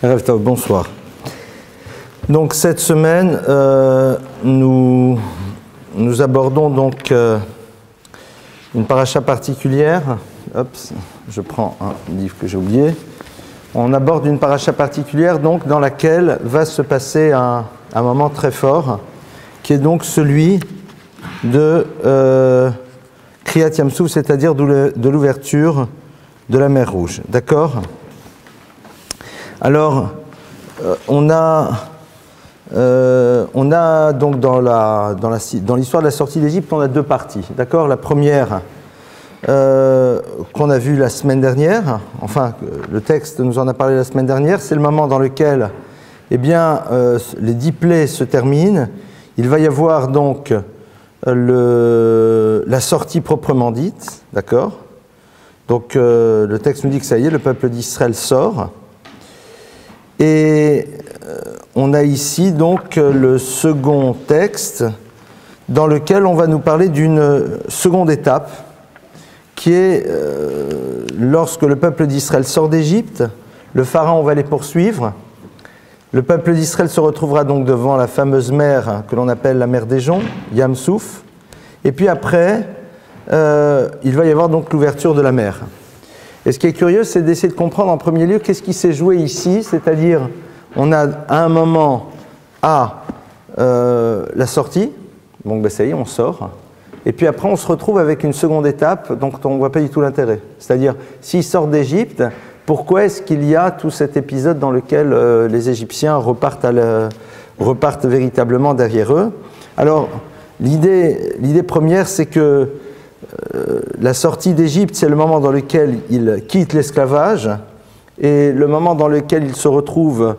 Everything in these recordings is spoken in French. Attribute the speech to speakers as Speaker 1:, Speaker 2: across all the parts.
Speaker 1: Bonsoir. Donc cette semaine, nous abordons donc une paracha particulière. Hop, je prends un livre que j'ai oublié. On aborde une paracha particulière donc dans laquelle va se passer un moment très fort, qui est donc celui de Kriyat Yam-Souf, c'est-à-dire de l'ouverture de la mer Rouge. D'accord ? Alors, on a donc dans l'histoire de la sortie d'Égypte, on a deux parties. D'accord ? La première qu'on a vue la semaine dernière, enfin le texte nous en a parlé la semaine dernière, c'est le moment dans lequel les 10 plaies se terminent. Il va y avoir donc la sortie proprement dite, d'accord ? Donc le texte nous dit que ça y est, le peuple d'Israël sort. Et on a ici donc le second texte dans lequel on va nous parler d'une seconde étape qui est lorsque le peuple d'Israël sort d'Égypte, le pharaon va les poursuivre. Le peuple d'Israël se retrouvera donc devant la fameuse mer que l'on appelle la mer des Joncs, Yam-Souf. Et puis après, il va y avoir donc l'ouverture de la mer. Et ce qui est curieux, c'est d'essayer de comprendre en premier lieu qu'est-ce qui s'est joué ici, c'est-à-dire on a à un moment la sortie, donc ça y est, on sort, et puis après on se retrouve avec une seconde étape, donc on ne voit pas du tout l'intérêt. C'est-à-dire, s'ils sortent d'Égypte, pourquoi est-ce qu'il y a tout cet épisode dans lequel les Égyptiens repartent véritablement derrière eux? Alors, l'idée première, c'est que la sortie d'Égypte, c'est le moment dans lequel ils quittent l'esclavage, et le moment dans lequel ils se retrouvent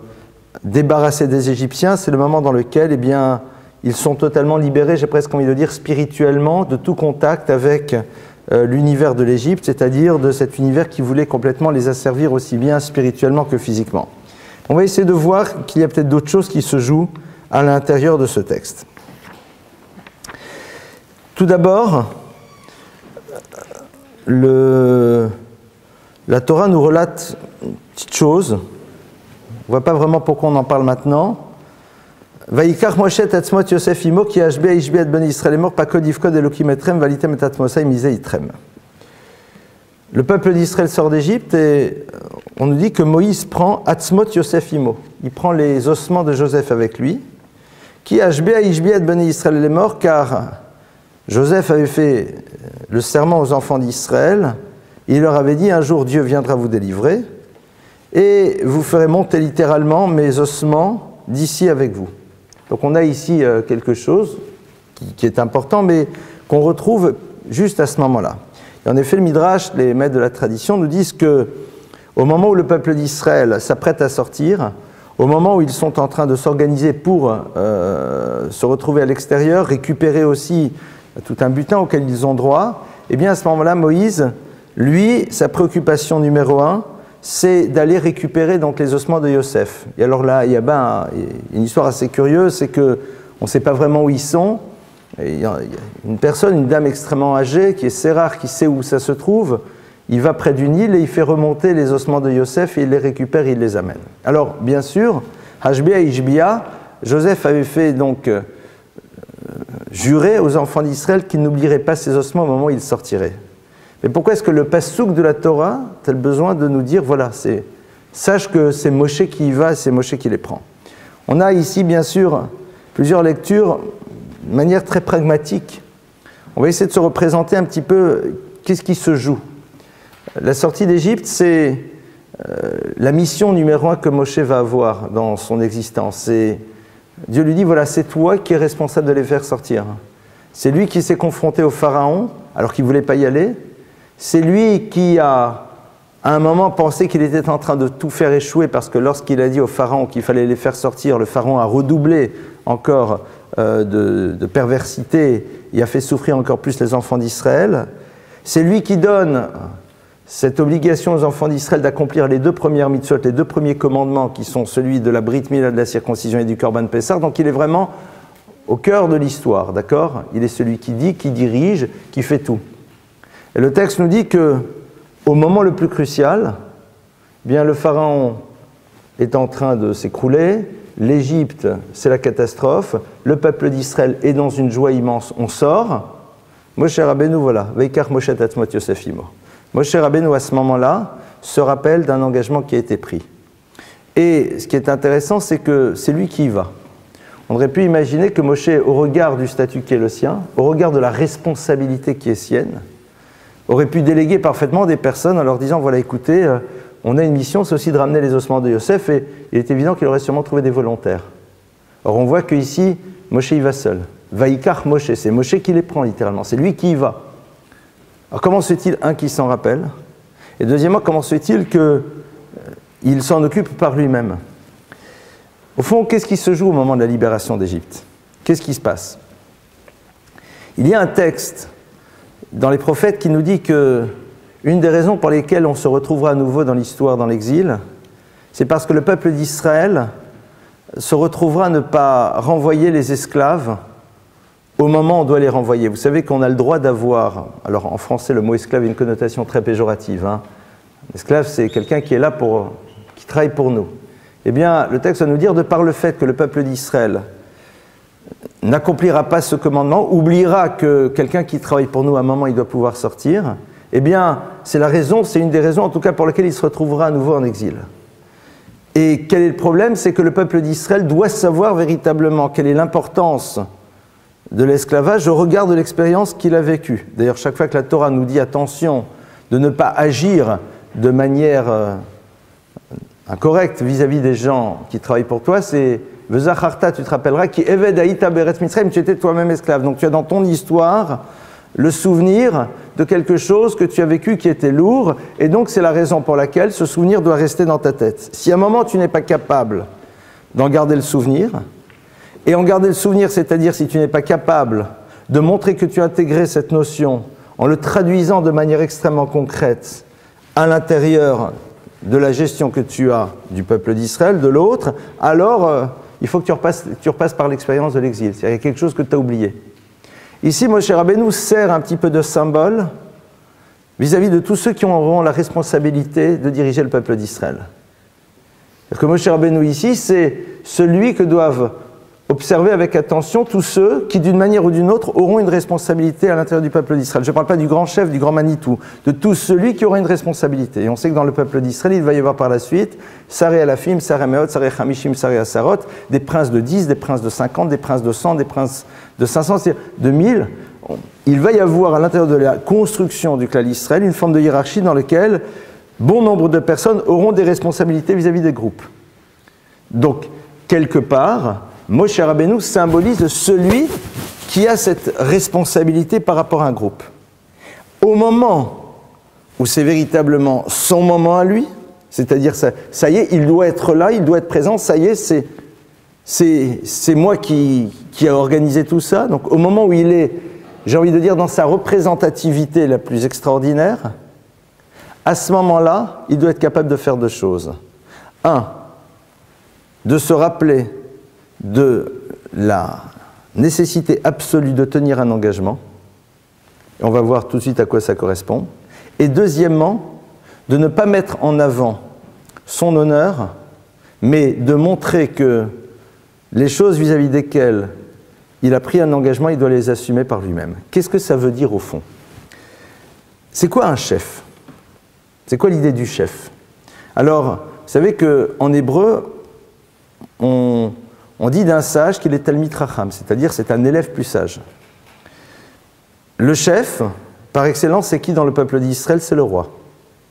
Speaker 1: débarrassés des Égyptiens, c'est le moment dans lequel, eh bien, ils sont totalement libérés, j'ai presque envie de dire spirituellement, de tout contact avec l'univers de l'Égypte, c'est-à-dire de cet univers qui voulait complètement les asservir aussi bien spirituellement que physiquement. On va essayer de voir qu'il y a peut-être d'autres choses qui se jouent à l'intérieur de ce texte. Tout d'abord, la Torah nous relate une petite chose. On ne voit pas vraiment pourquoi on en parle maintenant. Vayikach Moshe tatzmot Yosef imo ki hashbe ishbe et ben Yisrael emor pakod yifkod elokim etrem valitem et atmosai mise itrem. Le peuple d'Israël sort d'Égypte et on nous dit que Moïse prend atzmot Yosef imo. Il prend les ossements de Joseph avec lui. Ki hashbe ishbe et ben Yisrael emor, car Joseph avait fait le serment aux enfants d'Israël. Il leur avait dit, un jour Dieu viendra vous délivrer et vous ferez monter littéralement mes ossements d'ici avec vous. Donc on a ici quelque chose qui est important, mais qu'on retrouve juste à ce moment-là. Et en effet, le Midrash, les maîtres de la tradition, nous disent que au moment où le peuple d'Israël s'apprête à sortir, au moment où ils sont en train de s'organiser pour se retrouver à l'extérieur, récupérer aussi tout un butin auquel ils ont droit, eh bien à ce moment-là, Moïse, lui, sa préoccupation numéro 1, c'est d'aller récupérer donc les ossements de Yosef. Et alors là, il y a une histoire assez curieuse, c'est qu'on ne sait pas vraiment où ils sont. Et il y a une personne, une dame extrêmement âgée, qui est Sérar, qui sait où ça se trouve. Il va près d'une île et il fait remonter les ossements de Yosef et il les récupère et il les amène. Alors, bien sûr, Hashbia et Ishbia, Joseph avait fait donc jurer aux enfants d'Israël qu'ils n'oublieraient pas ces ossements au moment où ils sortiraient. Mais pourquoi est-ce que le passouk de la Torah a le besoin de nous dire, voilà, sache que c'est Moshe qui y va, c'est Moshe qui les prend. On a ici, bien sûr, plusieurs lectures de manière très pragmatique. On va essayer de se représenter un petit peu qu'est-ce qui se joue. La sortie d'Égypte, c'est la mission numéro 1 que Moshe va avoir dans son existence. Dieu lui dit, voilà, c'est toi qui es responsable de les faire sortir. C'est lui qui s'est confronté au Pharaon, alors qu'il ne voulait pas y aller. C'est lui qui a, à un moment, pensé qu'il était en train de tout faire échouer, parce que lorsqu'il a dit au Pharaon qu'il fallait les faire sortir, le Pharaon a redoublé encore de perversité, il a fait souffrir encore plus les enfants d'Israël. C'est lui qui donne cette obligation aux enfants d'Israël d'accomplir les 2 premières mitzvot, les 2 premiers commandements, qui sont celui de la Brit Mila, de la circoncision et du Korban Pessah. Donc il est vraiment au cœur de l'histoire, d'accord ? Il est celui qui dit, qui dirige, qui fait tout. Et le texte nous dit que, au moment le plus crucial, bien le pharaon est en train de s'écrouler, l'Égypte, c'est la catastrophe, le peuple d'Israël est dans une joie immense, on sort. Moshe Rabbeinu, voilà, Veikar Moshe Tatzmot Yosef Imo. Moshe Rabbeinu, à ce moment-là, se rappelle d'un engagement qui a été pris. Et ce qui est intéressant, c'est que c'est lui qui y va. On aurait pu imaginer que Moshe, au regard du statut qui est le sien, au regard de la responsabilité qui est sienne, aurait pu déléguer parfaitement des personnes en leur disant, voilà, écoutez, on a une mission, c'est aussi de ramener les ossements de Yosef, et il est évident qu'il aurait sûrement trouvé des volontaires. Or, on voit qu'ici, Moshe y va seul. Vaïkar Moshe, c'est Moshe qui les prend littéralement, c'est lui qui y va. Alors, comment se fait-il, un, qui s'en rappelle, et deuxièmement, comment se fait-il qu'il s'en occupe par lui-même? Au fond, qu'est-ce qui se joue au moment de la libération d'Égypte? Qu'est-ce qui se passe? Il y a un texte dans les prophètes qui nous dit que une des raisons pour lesquelles on se retrouvera à nouveau dans l'histoire, dans l'exil, c'est parce que le peuple d'Israël se retrouvera à ne pas renvoyer les esclaves au moment où on doit les renvoyer. Vous savez qu'on a le droit d'avoir, alors en français le mot esclave a une connotation très péjorative, hein. Esclave, c'est quelqu'un qui est là qui travaille pour nous. Eh bien, le texte va nous dire, de par le fait que le peuple d'Israël n'accomplira pas ce commandement, oubliera que quelqu'un qui travaille pour nous, à un moment, il doit pouvoir sortir, eh bien, c'est une des raisons, en tout cas, pour laquelle il se retrouvera à nouveau en exil. Et quel est le problème? C'est que le peuple d'Israël doit savoir véritablement quelle est l'importance de l'esclavage au regard de l'expérience qu'il a vécue. D'ailleurs, chaque fois que la Torah nous dit attention de ne pas agir de manière incorrecte vis-à-vis des gens qui travaillent pour toi, c'est Vezacharta, tu te rappelleras, qui Eved Haïta Beretz Mitzrayim, tu étais toi-même esclave. Donc tu as dans ton histoire le souvenir de quelque chose que tu as vécu qui était lourd, et donc c'est la raison pour laquelle ce souvenir doit rester dans ta tête. Si à un moment tu n'es pas capable d'en garder le souvenir, et en garder le souvenir, c'est-à-dire si tu n'es pas capable de montrer que tu as intégré cette notion en le traduisant de manière extrêmement concrète à l'intérieur de la gestion que tu as du peuple d'Israël, de l'autre, alors il faut que tu repasses par l'expérience de l'exil. C'est-à-dire qu'il y a quelque chose que tu as oublié. Ici, Moshe Rabbeinu sert un petit peu de symbole vis-à-vis de tous ceux qui auront la responsabilité de diriger le peuple d'Israël. C'est-à-dire que Moshe Rabbeinu ici, c'est celui que doivent observer avec attention tous ceux qui, d'une manière ou d'une autre, auront une responsabilité à l'intérieur du peuple d'Israël. Je ne parle pas du grand chef, du grand Manitou, de tout celui qui aura une responsabilité. Et on sait que dans le peuple d'Israël, il va y avoir par la suite Saré Alafim, Saré Meot, Saré Hamishim, Saré Asarot, des princes de 10, des princes de 50, des princes de 100, des princes de 500, c'est-à-dire de 1000. Il va y avoir à l'intérieur de la construction du clan d'Israël une forme de hiérarchie dans laquelle bon nombre de personnes auront des responsabilités vis-à-vis des groupes. Donc, quelque part, Moshe Rabbeinu symbolise celui qui a cette responsabilité par rapport à un groupe. Au moment où c'est véritablement son moment à lui, c'est-à-dire ça y est, il doit être là, il doit être présent, ça y est, c'est moi qui a organisé tout ça. Donc au moment où il est, j'ai envie de dire, dans sa représentativité la plus extraordinaire, à ce moment-là, il doit être capable de faire deux choses. Un, de se rappeler de la nécessité absolue de tenir un engagement, et on va voir tout de suite à quoi ça correspond, et deuxièmement, de ne pas mettre en avant son honneur, mais de montrer que les choses vis-à-vis desquelles il a pris un engagement, il doit les assumer par lui-même. Qu'est-ce que ça veut dire au fond? C'est quoi un chef? C'est quoi l'idée du chef? Alors, vous savez qu'en hébreu, on dit d'un sage qu'il est Talmid Racham, c'est-à-dire c'est un élève plus sage. Le chef, par excellence, c'est qui dans le peuple d'Israël? C'est le roi.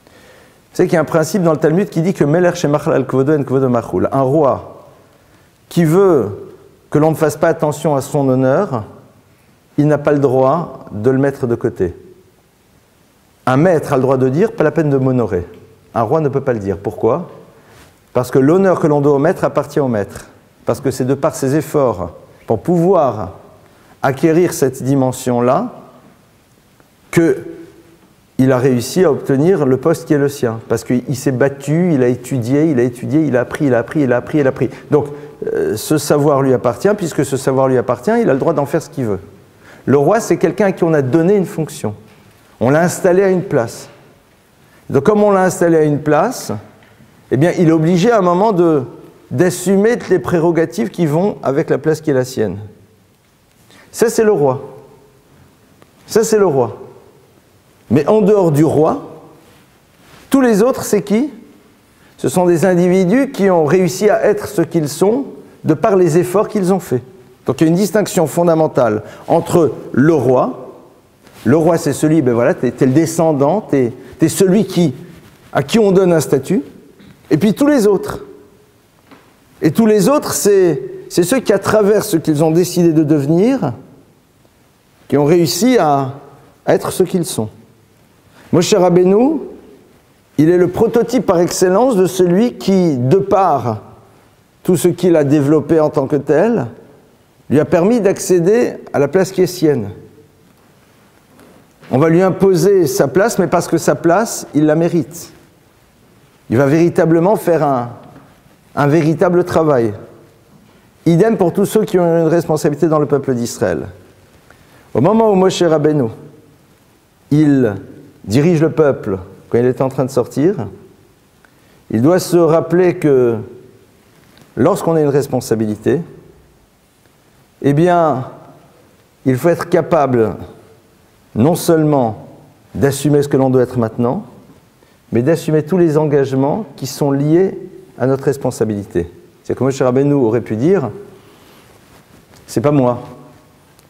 Speaker 1: Vous savez qu'il y a un principe dans le Talmud qui dit que Melech shemachal al kvodo en kvodo machul. Un roi qui veut que l'on ne fasse pas attention à son honneur, il n'a pas le droit de le mettre de côté. Un maître a le droit de dire, pas la peine de m'honorer. Un roi ne peut pas le dire. Pourquoi? Parce que l'honneur que l'on doit au maître appartient au maître. Parce que c'est de par ses efforts pour pouvoir acquérir cette dimension-là qu'il a réussi à obtenir le poste qui est le sien. Parce qu'il s'est battu, il a étudié, il a appris. Donc, ce savoir lui appartient. Puisque ce savoir lui appartient, il a le droit d'en faire ce qu'il veut. Le roi, c'est quelqu'un à qui on a donné une fonction. On l'a installé à une place. Donc, comme on l'a installé à une place, eh bien, il est obligé à un moment d'assumer les prérogatives qui vont avec la place qui est la sienne. Ça, c'est le roi. Ça, c'est le roi. Mais en dehors du roi, tous les autres, c'est qui? Ce sont des individus qui ont réussi à être ce qu'ils sont de par les efforts qu'ils ont faits. Donc il y a une distinction fondamentale entre le roi. Le roi, c'est celui, ben voilà, t'es le descendant, t'es celui à qui on donne un statut. Et puis tous les autres. Et tous les autres, c'est ceux qui, à travers ce qu'ils ont décidé de devenir, qui ont réussi à être ce qu'ils sont. Moshe Rabbeinu, il est le prototype par excellence de celui qui, de par tout ce qu'il a développé en tant que tel, lui a permis d'accéder à la place qui est sienne. On va lui imposer sa place, mais parce que sa place, il la mérite. Il va véritablement faire un véritable travail. Idem pour tous ceux qui ont une responsabilité dans le peuple d'Israël. Au moment où Moshe Rabbeinu, il dirige le peuple, quand il est en train de sortir, il doit se rappeler que lorsqu'on a une responsabilité, eh bien, il faut être capable non seulement d'assumer ce que l'on doit être maintenant, mais d'assumer tous les engagements qui sont liés à notre responsabilité. C'est comme Moshe Rabbeinu aurait pu dire, c'est pas moi.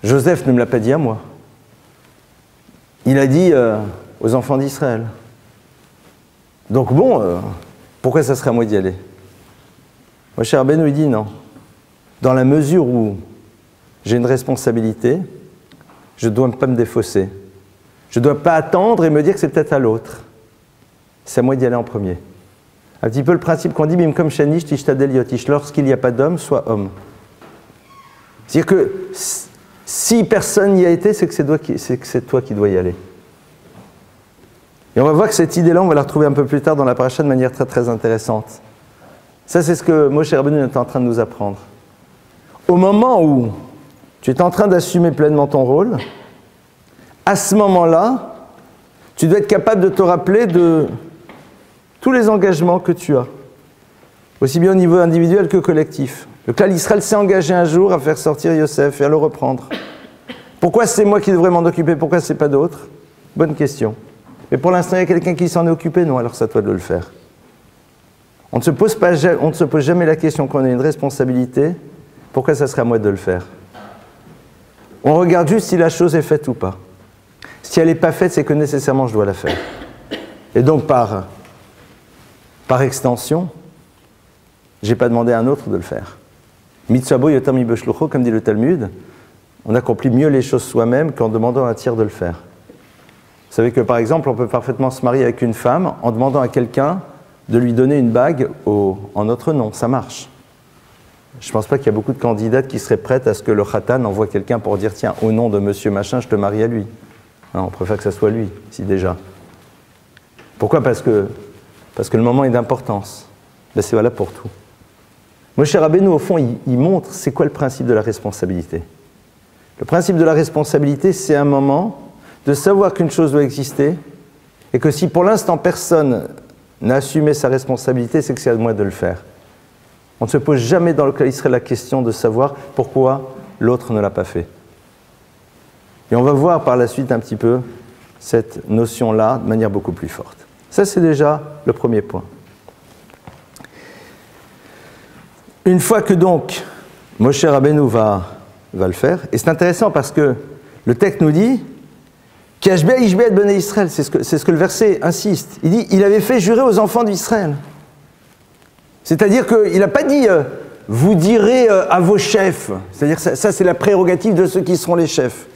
Speaker 1: Joseph ne me l'a pas dit à moi. Il a dit aux enfants d'Israël. Donc bon, pourquoi ça serait à moi d'y aller? Moshe Rabbeinu, il dit non. Dans la mesure où j'ai une responsabilité, je ne dois pas me défausser. Je ne dois pas attendre et me dire que c'est peut-être à l'autre. C'est à moi d'y aller en premier. Un petit peu le principe qu'on dit, bim comme shanish tishtadel yotish, lorsqu'il n'y a pas d'homme, sois homme. C'est-à-dire que si personne n'y a été, c'est que c'est toi qui dois y aller. Et on va voir que cette idée-là, on va la retrouver un peu plus tard dans la paracha de manière très très intéressante. Ça, c'est ce que Moshe Rabbeinu est en train de nous apprendre. Au moment où tu es en train d'assumer pleinement ton rôle, à ce moment-là, tu dois être capable de te rappeler de tous les engagements que tu as, aussi bien au niveau individuel que collectif. Le clan d'Israël s'est engagé un jour à faire sortir Yosef et à le reprendre. Pourquoi c'est moi qui devrais m'en occuper? Pourquoi c'est pas d'autres? Bonne question. Mais pour l'instant, il y a quelqu'un qui s'en est occupé? Non, alors c'est à toi de le faire. On ne se pose jamais la question quand on a une responsabilité, pourquoi ça serait à moi de le faire? On regarde juste si la chose est faite ou pas. Si elle n'est pas faite, c'est que nécessairement je dois la faire. Et donc par extension, je n'ai pas demandé à un autre de le faire. Mitzvabo yotam mibeshlucho, comme dit le Talmud, on accomplit mieux les choses soi-même qu'en demandant à un tiers de le faire. Vous savez que par exemple, on peut parfaitement se marier avec une femme en demandant à quelqu'un de lui donner une bague en notre nom, ça marche. Je ne pense pas qu'il y a beaucoup de candidates qui seraient prêtes à ce que le khatan envoie quelqu'un pour dire tiens, au nom de monsieur machin, je te marie à lui. Non, on préfère que ça soit lui, si déjà. Pourquoi? Parce que le moment est d'importance. Ben, c'est valable pour tout. Moshe Rabbeinu, au fond, il montre c'est quoi le principe de la responsabilité. Le principe de la responsabilité, c'est un moment de savoir qu'une chose doit exister et que si pour l'instant personne n'a assumé sa responsabilité, c'est que c'est à moi de le faire. On ne se pose jamais dans le cas d'Israël la question de savoir pourquoi l'autre ne l'a pas fait. Et on va voir par la suite un petit peu cette notion-là de manière beaucoup plus forte. Ça, c'est déjà le premier point. Une fois que donc Moshe Rabbeinu va le faire, et c'est intéressant parce que le texte nous dit Kashbeh Ishbeh Bnei Israël, c'est ce que le verset insiste. Il dit, il avait fait jurer aux enfants d'Israël. C'est-à-dire qu'il n'a pas dit vous direz à vos chefs. C'est-à-dire ça c'est la prérogative de ceux qui seront les chefs.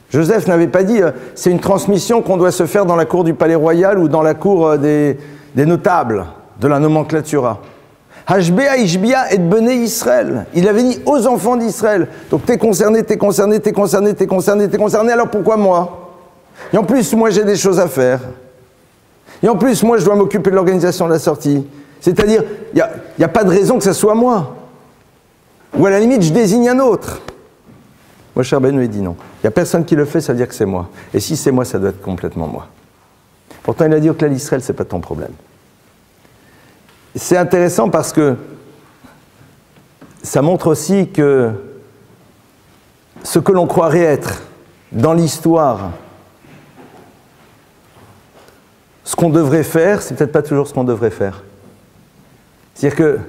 Speaker 1: Joseph n'avait pas dit c'est une transmission qu'on doit se faire dans la cour du palais royal ou dans la cour des notables, de la nomenclatura. Hashbea Ishbia et Bnei Israël. Il avait dit aux enfants d'Israël. Donc t'es concerné, t'es concerné, t'es concerné, t'es concerné, t'es concerné, alors pourquoi moi? Et en plus, moi j'ai des choses à faire. Et en plus, moi je dois m'occuper de l'organisation de la sortie. C'est-à-dire, il n'y a pas de raison que ce soit moi. Ou à la limite, je désigne un autre. Moshe Rabbeinu il dit non. Il n'y a personne qui le fait, ça veut dire que c'est moi. Et si c'est moi, ça doit être complètement moi. Pourtant, il a dit au clan d'Israël, ce n'est pas ton problème. c'est intéressant parce que ça montre aussi que ce que l'on croirait être dans l'histoire, ce qu'on devrait faire, c'est peut-être pas toujours ce qu'on devrait faire. C'est-à-dire que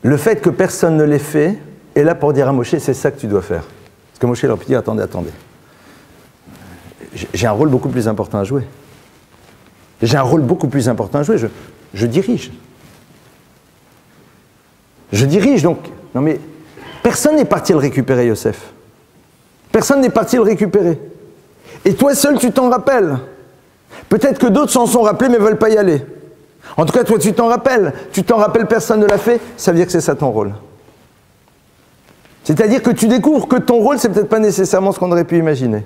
Speaker 1: le fait que personne ne l'ait fait est là pour dire à Moshe, c'est ça que tu dois faire. Parce que Moshe leur peut dire, attendez, attendez. J'ai un rôle beaucoup plus important à jouer. J'ai un rôle beaucoup plus important à jouer. Je dirige. Je dirige, donc... Non mais, personne n'est parti le récupérer, Yosef. Personne n'est parti le récupérer. Et toi seul, tu t'en rappelles. Peut-être que d'autres s'en sont rappelés, mais ne veulent pas y aller. En tout cas, toi, tu t'en rappelles. Tu t'en rappelles, personne ne l'a fait. Ça veut dire que c'est ça ton rôle. C'est-à-dire que tu découvres que ton rôle, c'est peut-être pas nécessairement ce qu'on aurait pu imaginer.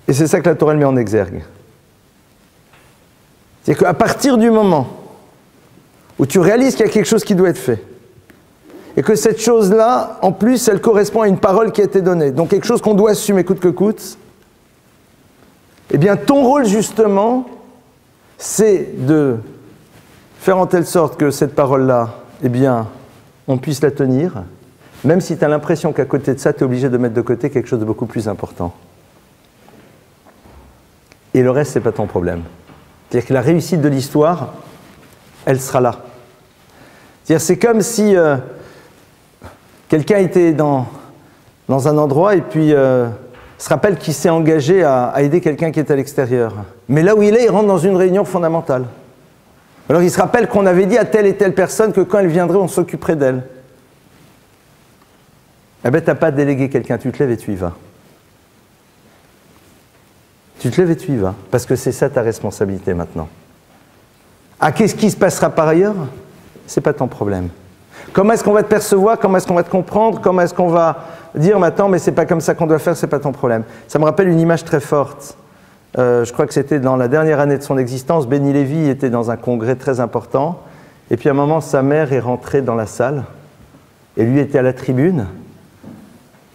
Speaker 1: Et c'est ça que la Torah met en exergue. C'est-à-dire qu'à partir du moment où tu réalises qu'il y a quelque chose qui doit être fait, et que cette chose-là, en plus, elle correspond à une parole qui a été donnée, donc quelque chose qu'on doit assumer coûte que coûte, eh bien, ton rôle, justement, c'est de faire en telle sorte que cette parole-là, eh bien, on puisse la tenir, même si tu as l'impression qu'à côté de ça, tu es obligé de mettre de côté quelque chose de beaucoup plus important. Et le reste, ce n'est pas ton problème. C'est-à-dire que la réussite de l'histoire, elle sera là. C'est-à-dire, c'est comme si quelqu'un était dans un endroit et puis se rappelle qu'il s'est engagé à aider quelqu'un qui est à l'extérieur. Mais là où il est, il rentre dans une réunion fondamentale. Alors il se rappelle qu'on avait dit à telle et telle personne que quand elle viendrait, on s'occuperait d'elle. Eh bien, tu n'as pas délégué quelqu'un, tu te lèves et tu y vas. Tu te lèves et tu y vas, parce que c'est ça ta responsabilité maintenant. Ah, qu'est-ce qui se passera par ailleurs? C'est pas ton problème. Comment est-ce qu'on va te percevoir? Comment est-ce qu'on va te comprendre? Comment est-ce qu'on va dire maintenant, mais c'est pas comme ça qu'on doit faire, c'est pas ton problème. Ça me rappelle une image très forte. Je crois que c'était dans la dernière année de son existence. Benny Lévy était dans un congrès très important, et puis à un moment, sa mère est rentrée dans la salle, et lui était à la tribune.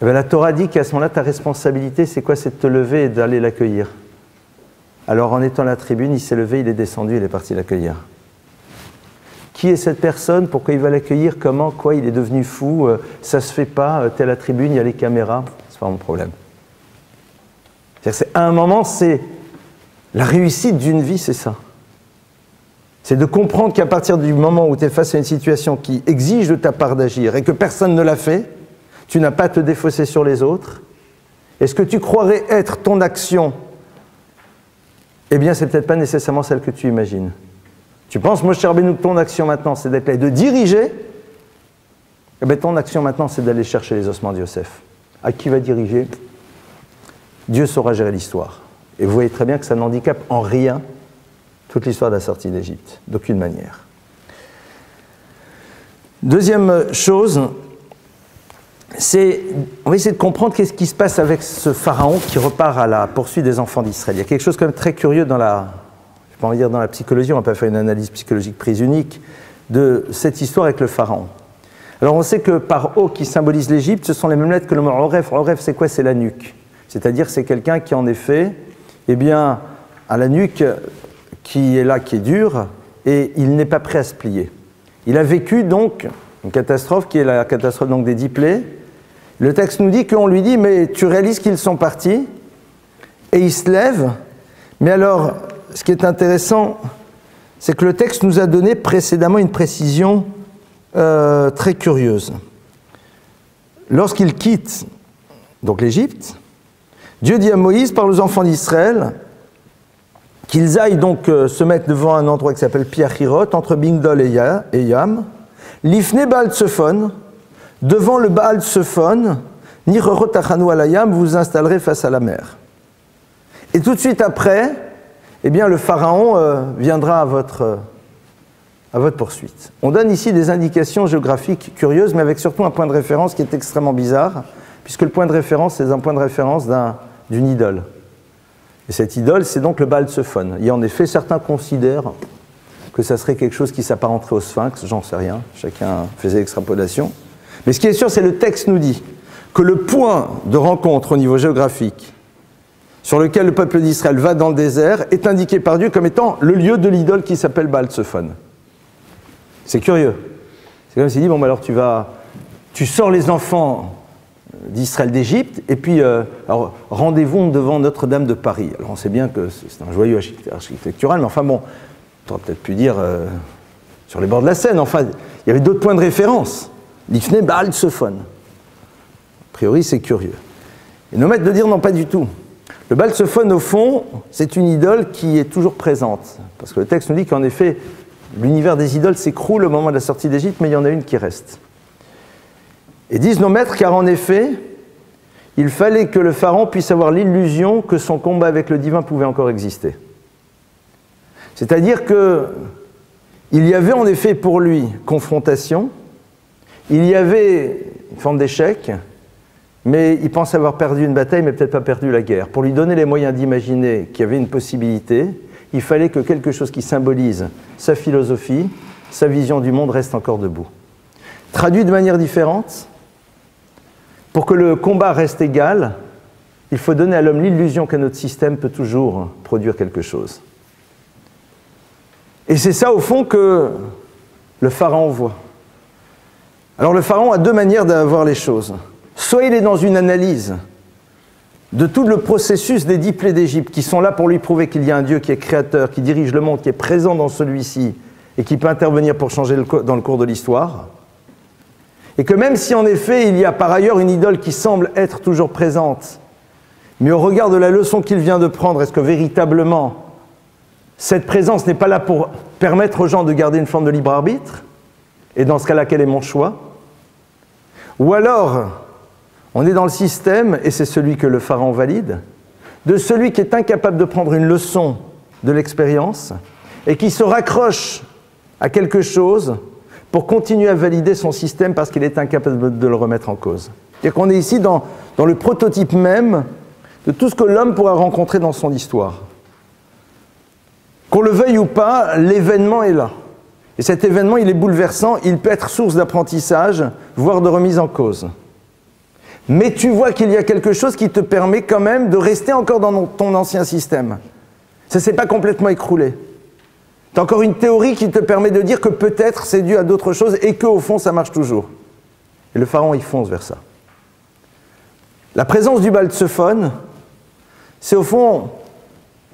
Speaker 1: Et bien, la Torah dit qu'à ce moment-là, ta responsabilité, c'est quoi? C'est de te lever et d'aller l'accueillir. Alors, en étant à la tribune, il s'est levé, il est descendu, il est parti l'accueillir. Qui est cette personne? Pourquoi il va l'accueillir? Comment? Quoi? Il est devenu fou? Ça se fait pas? T'es à la tribune, il y a les caméras. C'est pas mon problème. C'est à un moment, c'est la réussite d'une vie, c'est ça. C'est de comprendre qu'à partir du moment où tu es face à une situation qui exige de ta part d'agir et que personne ne l'a fait, tu n'as pas à te défausser sur les autres. Et ce que tu croirais être ton action, eh bien, c'est peut-être pas nécessairement celle que tu imagines. Tu penses, Moshe Rabbeinu, que ton action maintenant, c'est d'être là et de diriger. Eh bien, ton action maintenant, c'est d'aller chercher les ossements de Yosef. À qui va diriger? Dieu saura gérer l'histoire. Et vous voyez très bien que ça n'handicape en rien toute l'histoire de la sortie d'Égypte, d'aucune manière. Deuxième chose, on va essayer de comprendre qu'est-ce qui se passe avec ce pharaon qui repart à la poursuite des enfants d'Israël. Il y a quelque chose quand même très curieux dans la, je peux en dire dans la psychologie, on va pas faire une analyse psychologique prise unique de cette histoire avec le pharaon. Alors on sait que par O qui symbolise l'Égypte, ce sont les mêmes lettres que le mot Oref. Oref, c'est quoi? C'est la nuque. C'est-à-dire c'est quelqu'un qui en effet, eh bien, a la nuque qui est là, qui est dure, et il n'est pas prêt à se plier. Il a vécu donc une catastrophe qui est la catastrophe donc des 10 plaies. Le texte nous dit qu'on lui dit, mais tu réalises qu'ils sont partis, et il se lève. Mais alors, ce qui est intéressant, c'est que le texte nous a donné précédemment une précision très curieuse. Lorsqu'il quitte donc l'Égypte, Dieu dit à Moïse, par les enfants d'Israël, qu'ils aillent donc se mettre devant un endroit qui s'appelle Piachirot, entre Bingdol et Yam, l'Ifne Baal Tsephon, devant le Baal Tsephon, Nirorot Tachanu Alayam, vous vous installerez face à la mer. Et tout de suite après, eh bien, le pharaon viendra à votre poursuite. On donne ici des indications géographiques curieuses, mais avec surtout un point de référence qui est extrêmement bizarre, puisque le point de référence, c'est un point de référence d'une idole. Et cette idole, c'est donc le Baal Tsephon. Et en effet, certains considèrent que ça serait quelque chose qui s'apparenterait au Sphinx, j'en sais rien, chacun faisait l'extrapolation. Mais ce qui est sûr, c'est que le texte nous dit que le point de rencontre au niveau géographique sur lequel le peuple d'Israël va dans le désert est indiqué par Dieu comme étant le lieu de l'idole qui s'appelle Baal Tsephon. C'est curieux. C'est comme s'il dit, bon, bah alors tu sors les enfants d'Israël d'Égypte, et puis rendez-vous devant Notre-Dame de Paris. Alors on sait bien que c'est un joyau architectural, mais enfin bon, on aurait peut-être pu dire sur les bords de la Seine. Enfin, il y avait d'autres points de référence. L'Ifné Baal Tsophon. A priori, c'est curieux. Et nos maîtres de dire non, pas du tout. Le Baal Tsophon, au fond, c'est une idole qui est toujours présente. Parce que le texte nous dit qu'en effet, l'univers des idoles s'écroule au moment de la sortie d'Égypte, mais il y en a une qui reste. Et disent nos maîtres, car en effet, il fallait que le pharaon puisse avoir l'illusion que son combat avec le divin pouvait encore exister. C'est-à-dire qu'il y avait en effet pour lui confrontation, il y avait une forme d'échec, mais il pense avoir perdu une bataille, mais peut-être pas perdu la guerre. Pour lui donner les moyens d'imaginer qu'il y avait une possibilité, il fallait que quelque chose qui symbolise sa philosophie, sa vision du monde reste encore debout. Traduit de manière différente, pour que le combat reste égal, il faut donner à l'homme l'illusion qu'un autre système peut toujours produire quelque chose. Et c'est ça, au fond, que le pharaon voit. Alors le pharaon a deux manières d'avoir les choses. Soit il est dans une analyse de tout le processus des 10 plaies d'Égypte qui sont là pour lui prouver qu'il y a un Dieu qui est créateur, qui dirige le monde, qui est présent dans celui-ci et qui peut intervenir pour changer dans le cours de l'histoire. Et que même si en effet il y a par ailleurs une idole qui semble être toujours présente, mais au regard de la leçon qu'il vient de prendre, est-ce que véritablement cette présence n'est pas là pour permettre aux gens de garder une forme de libre arbitre? Et dans ce cas-là, quel est mon choix? Ou alors, on est dans le système, et c'est celui que le pharaon valide, de celui qui est incapable de prendre une leçon de l'expérience et qui se raccroche à quelque chose pour continuer à valider son système parce qu'il est incapable de le remettre en cause. C'est-à-dire qu'on est ici dans le prototype même de tout ce que l'homme pourra rencontrer dans son histoire. Qu'on le veuille ou pas, l'événement est là. Et cet événement, il est bouleversant, il peut être source d'apprentissage, voire de remise en cause. Mais tu vois qu'il y a quelque chose qui te permet quand même de rester encore dans ton ancien système. Ça ne s'est pas complètement écroulé. Tu as encore une théorie qui te permet de dire que peut-être c'est dû à d'autres choses et qu'au fond ça marche toujours. Et le pharaon, il fonce vers ça. La présence du Baal Tsophon, c'est au fond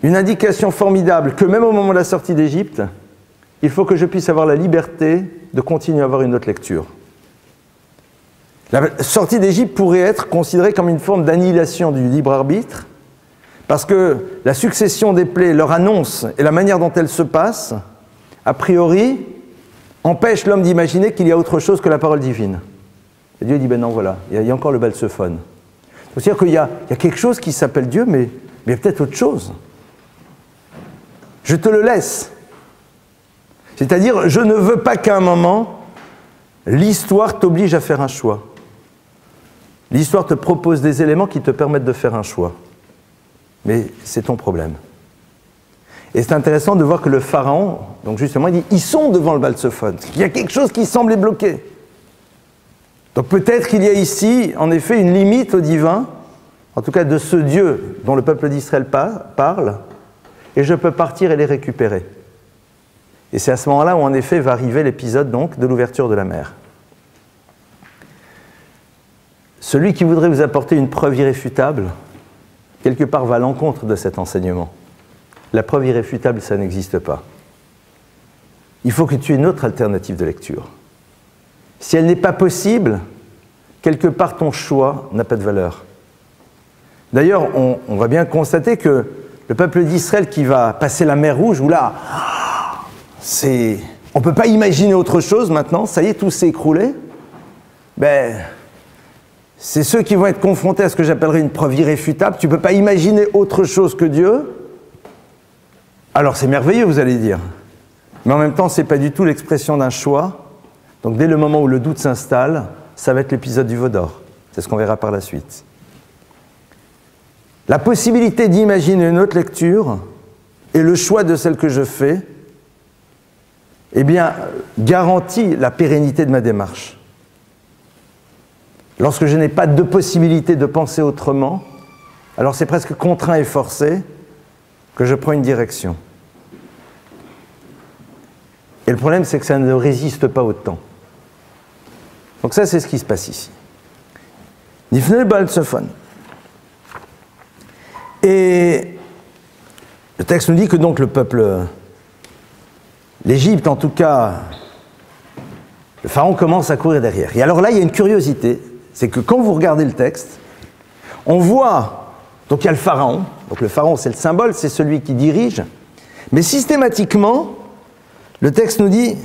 Speaker 1: une indication formidable que même au moment de la sortie d'Égypte, il faut que je puisse avoir la liberté de continuer à avoir une autre lecture. La sortie d'Égypte pourrait être considérée comme une forme d'annihilation du libre arbitre, parce que la succession des plaies, leur annonce et la manière dont elles se passent, a priori, empêche l'homme d'imaginer qu'il y a autre chose que la parole divine. Et Dieu dit, ben non, voilà, il y a encore le Baal Tsophon. C'est-à-dire qu'il y a quelque chose qui s'appelle Dieu, mais il y a peut-être autre chose. Je te le laisse. C'est-à-dire, je ne veux pas qu'à un moment, l'histoire t'oblige à faire un choix. L'histoire te propose des éléments qui te permettent de faire un choix. Mais c'est ton problème. Et c'est intéressant de voir que le pharaon, donc justement, il dit, ils sont devant le Baal Tsophon. Il y a quelque chose qui semble les bloquer. Donc peut-être qu'il y a ici, en effet, une limite au divin, en tout cas de ce Dieu dont le peuple d'Israël parle, et je peux partir et les récupérer. Et c'est à ce moment-là où, en effet, va arriver l'épisode donc de l'ouverture de la mer. Celui qui voudrait vous apporter une preuve irréfutable, quelque part va à l'encontre de cet enseignement. La preuve irréfutable, ça n'existe pas. Il faut que tu aies une autre alternative de lecture. Si elle n'est pas possible, quelque part ton choix n'a pas de valeur. D'ailleurs, on va bien constater que le peuple d'Israël qui va passer la mer Rouge, où là, on ne peut pas imaginer autre chose maintenant, ça y est, tout s'est écroulé, ben, c'est ceux qui vont être confrontés à ce que j'appellerais une preuve irréfutable. Tu ne peux pas imaginer autre chose que Dieu. Alors c'est merveilleux, vous allez dire. Mais en même temps, ce n'est pas du tout l'expression d'un choix. Donc dès le moment où le doute s'installe, ça va être l'épisode du veau d'or. C'est ce qu'on verra par la suite. La possibilité d'imaginer une autre lecture et le choix de celle que je fais, eh bien, garantit la pérennité de ma démarche. Lorsque je n'ai pas de possibilité de penser autrement, alors c'est presque contraint et forcé que je prends une direction. Et le problème, c'est que ça ne résiste pas au temps. Donc ça, c'est ce qui se passe ici. Nifnel Baal Tzefon. Et le texte nous dit que donc le peuple, l'Égypte en tout cas, le pharaon commence à courir derrière. Et alors là, il y a une curiosité, c'est que quand vous regardez le texte, on voit, donc il y a le pharaon, donc le pharaon c'est le symbole, c'est celui qui dirige, mais systématiquement, le texte nous dit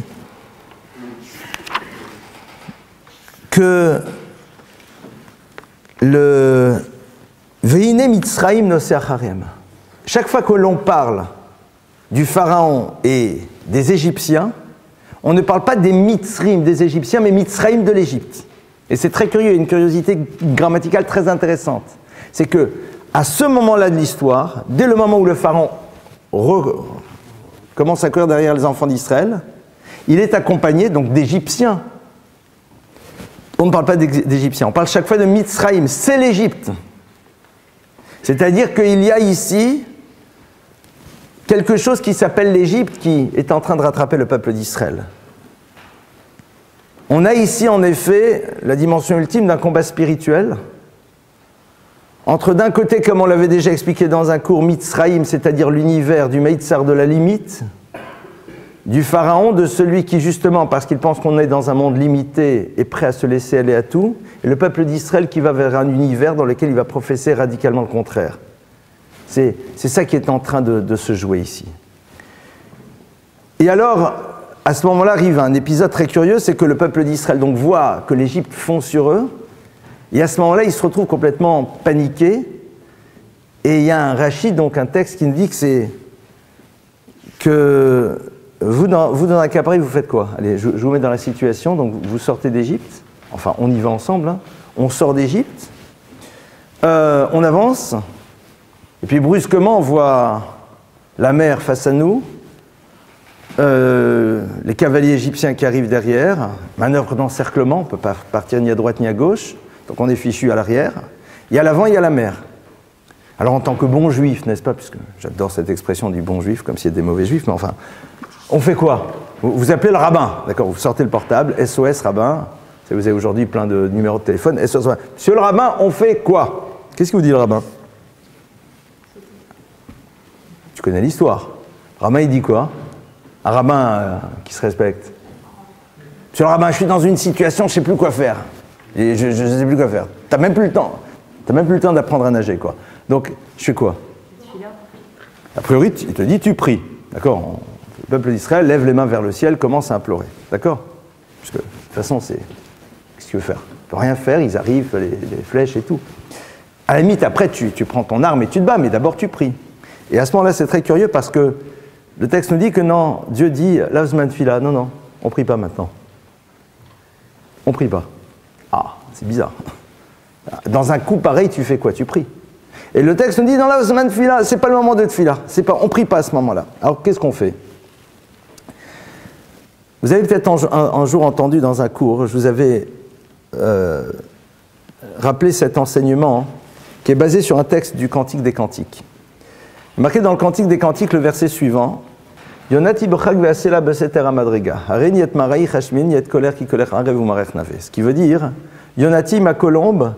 Speaker 1: que le Veine Mitzraim noseh acharem. Chaque fois que l'on parle du pharaon et des Égyptiens, on ne parle pas des Mitzrim des Égyptiens, mais Mitzraim de l'Égypte. Et c'est très curieux, une curiosité grammaticale très intéressante. C'est que, à ce moment-là de l'histoire, dès le moment où le pharaon commence à courir derrière les enfants d'Israël, il est accompagné donc d'Égyptiens. On ne parle pas d'Égyptiens, on parle chaque fois de Mitzraim, c'est l'Égypte. C'est-à-dire qu'il y a ici quelque chose qui s'appelle l'Égypte qui est en train de rattraper le peuple d'Israël. On a ici en effet la dimension ultime d'un combat spirituel entre d'un côté, comme on l'avait déjà expliqué dans un cours, Mitzraïm, c'est-à-dire l'univers du Meitzar de la limite, du pharaon, de celui qui justement, parce qu'il pense qu'on est dans un monde limité, est prêt à se laisser aller à tout, et le peuple d'Israël qui va vers un univers dans lequel il va professer radicalement le contraire. C'est ça qui est en train de se jouer ici. Et alors, à ce moment-là arrive un épisode très curieux, c'est que le peuple d'Israël donc voit que l'Égypte fond sur eux, et à ce moment-là, ils se retrouvent complètement paniqués, et il y a un Rachid, donc un texte qui nous dit que c'est que vous dans un cas pareil, vous faites quoi? Allez, je vous mets dans la situation, donc vous sortez d'Égypte, enfin on y va ensemble, hein. On sort d'Égypte, on avance, et puis brusquement on voit la mer face à nous, les cavaliers égyptiens qui arrivent derrière, manœuvre d'encerclement, on ne peut pas partir ni à droite ni à gauche, donc on est fichu à l'arrière. Il y a l'avant, il y a la mer. Alors en tant que bon juif, n'est-ce pas, puisque j'adore cette expression du bon juif, comme s'il y a des mauvais juifs, mais enfin, on fait quoi? Vous appelez le rabbin, d'accord? Vous sortez le portable, SOS rabbin, vous avez aujourd'hui plein de numéros de téléphone, SOS rabbin. Monsieur le rabbin, on fait quoi? Qu'est-ce que vous dit le rabbin? Tu connais l'histoire. Le rabbin, il dit quoi? Un rabbin qui se respecte. Monsieur le rabbin, je suis dans une situation, je ne sais plus quoi faire. Et je ne sais plus quoi faire. Tu n'as même plus le temps. Tu n'as même plus le temps d'apprendre à nager, quoi. Donc, je fais quoi? A priori, il te dit, tu pries. D'accord? Le peuple d'Israël lève les mains vers le ciel, commence à implorer. D'accord? Parce que, de toute façon, c'est... Qu'est-ce que tu veux faire? Tu ne peux rien faire, ils arrivent, les flèches et tout. À la limite, après, tu prends ton arme et tu te bats, mais d'abord, tu pries. Et à ce moment-là, c'est très curieux parce que le texte nous dit que non, Dieu dit, Lavzman Fila, non, on ne prie pas maintenant. On ne prie pas. Ah, c'est bizarre. Dans un coup pareil, tu fais quoi? Tu pries. Et le texte nous dit, dans Lavzman Fila, c'est pas le moment de Tfila. On ne prie pas à ce moment-là. Alors, qu'est-ce qu'on fait? Vous avez peut-être un jour entendu dans un cours, je vous avais rappelé cet enseignement qui est basé sur un texte du Cantique des Cantiques. Marqué dans le Cantique des Cantiques, le verset suivant, Yonati b'chag ve'asela b'seter hamadrega, harin yet maraï chashmin yet koler ki koler arev ou marech nave. Ce qui veut dire, Yonati, ma colombe,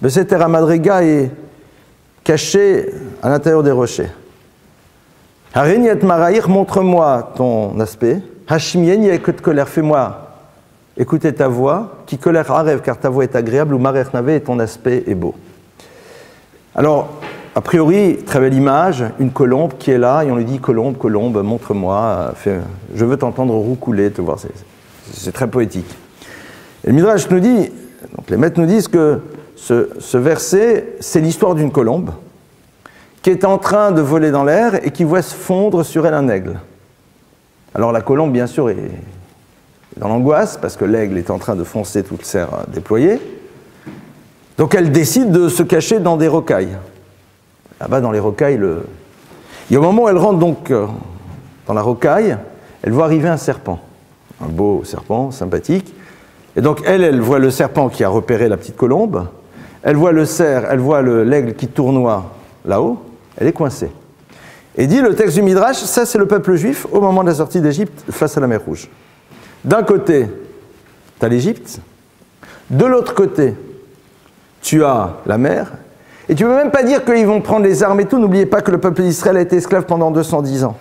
Speaker 1: b'seter hamadrega est cachée à l'intérieur des rochers. Harin yet maraï, montre-moi ton aspect. Hashmien yet koler, fais-moi écouter ta voix. Ki koler arev, car ta voix est agréable, ou marech nave, et ton aspect est beau. Alors, a priori, très belle image, une colombe qui est là, et on lui dit, colombe, montre-moi, je veux t'entendre roucouler, te voir, c'est très poétique. Et le Midrash nous dit, donc les maîtres nous disent que ce verset, c'est l'histoire d'une colombe qui est en train de voler dans l'air et qui voit se fondre sur elle un aigle. Alors la colombe, bien sûr, est dans l'angoisse, parce que l'aigle est en train de foncer toute serre déployée. Donc elle décide de se cacher dans des rocailles. Là-bas, dans les rocailles, et au moment où elle rentre donc dans la rocaille, elle voit arriver un serpent. Un beau serpent, sympathique. Et donc, elle voit le serpent qui a repéré la petite colombe. Elle voit le cerf, elle voit l'aigle qui tournoie là-haut. Elle est coincée. Et dit le texte du Midrash, ça c'est le peuple juif au moment de la sortie d'Égypte face à la mer Rouge. D'un côté, tu as l'Égypte, de l'autre côté, tu as la mer, et tu ne peux même pas dire qu'ils vont prendre les armes et tout. N'oubliez pas que le peuple d'Israël a été esclave pendant 210 ans.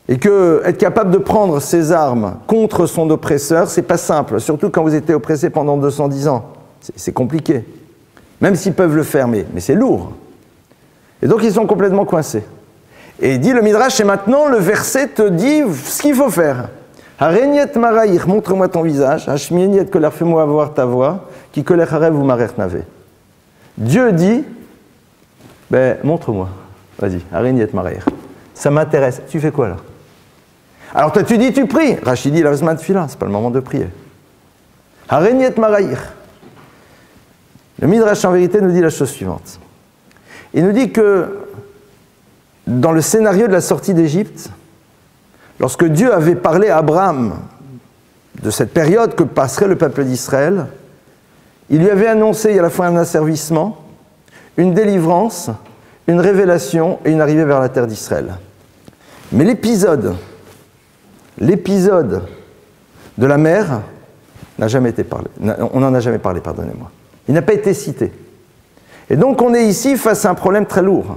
Speaker 1: Et que être capable de prendre ses armes contre son oppresseur, c'est pas simple, surtout quand vous êtes oppressé pendant 210 ans. C'est compliqué. Même s'ils peuvent le faire, mais c'est lourd. Et donc ils sont complètement coincés. Et dit le Midrash, et maintenant le verset te dit ce qu'il faut faire. Hareniet maraïr, montre-moi ton visage. Hashmieniet koler, fais-moi voir ta voix. Ki koler harev ou marer nave. Dieu dit, ben montre-moi. Vas-y, Hareniet maraïr. Ça m'intéresse. Tu fais quoi là? Alors toi tu dis tu pries. Rachid dit la zman tefila, c'est pas le moment de prier. Hareniet maraïr. Le Midrash en vérité nous dit la chose suivante. Il nous dit que dans le scénario de la sortie d'Égypte, lorsque Dieu avait parlé à Abraham de cette période que passerait le peuple d'Israël, il lui avait annoncé à la fois un asservissement, une délivrance, une révélation et une arrivée vers la terre d'Israël. Mais l'épisode de la mer n'a jamais été parlé. On n'en a jamais parlé, pardonnez-moi. Il n'a pas été cité. Et donc on est ici face à un problème très lourd.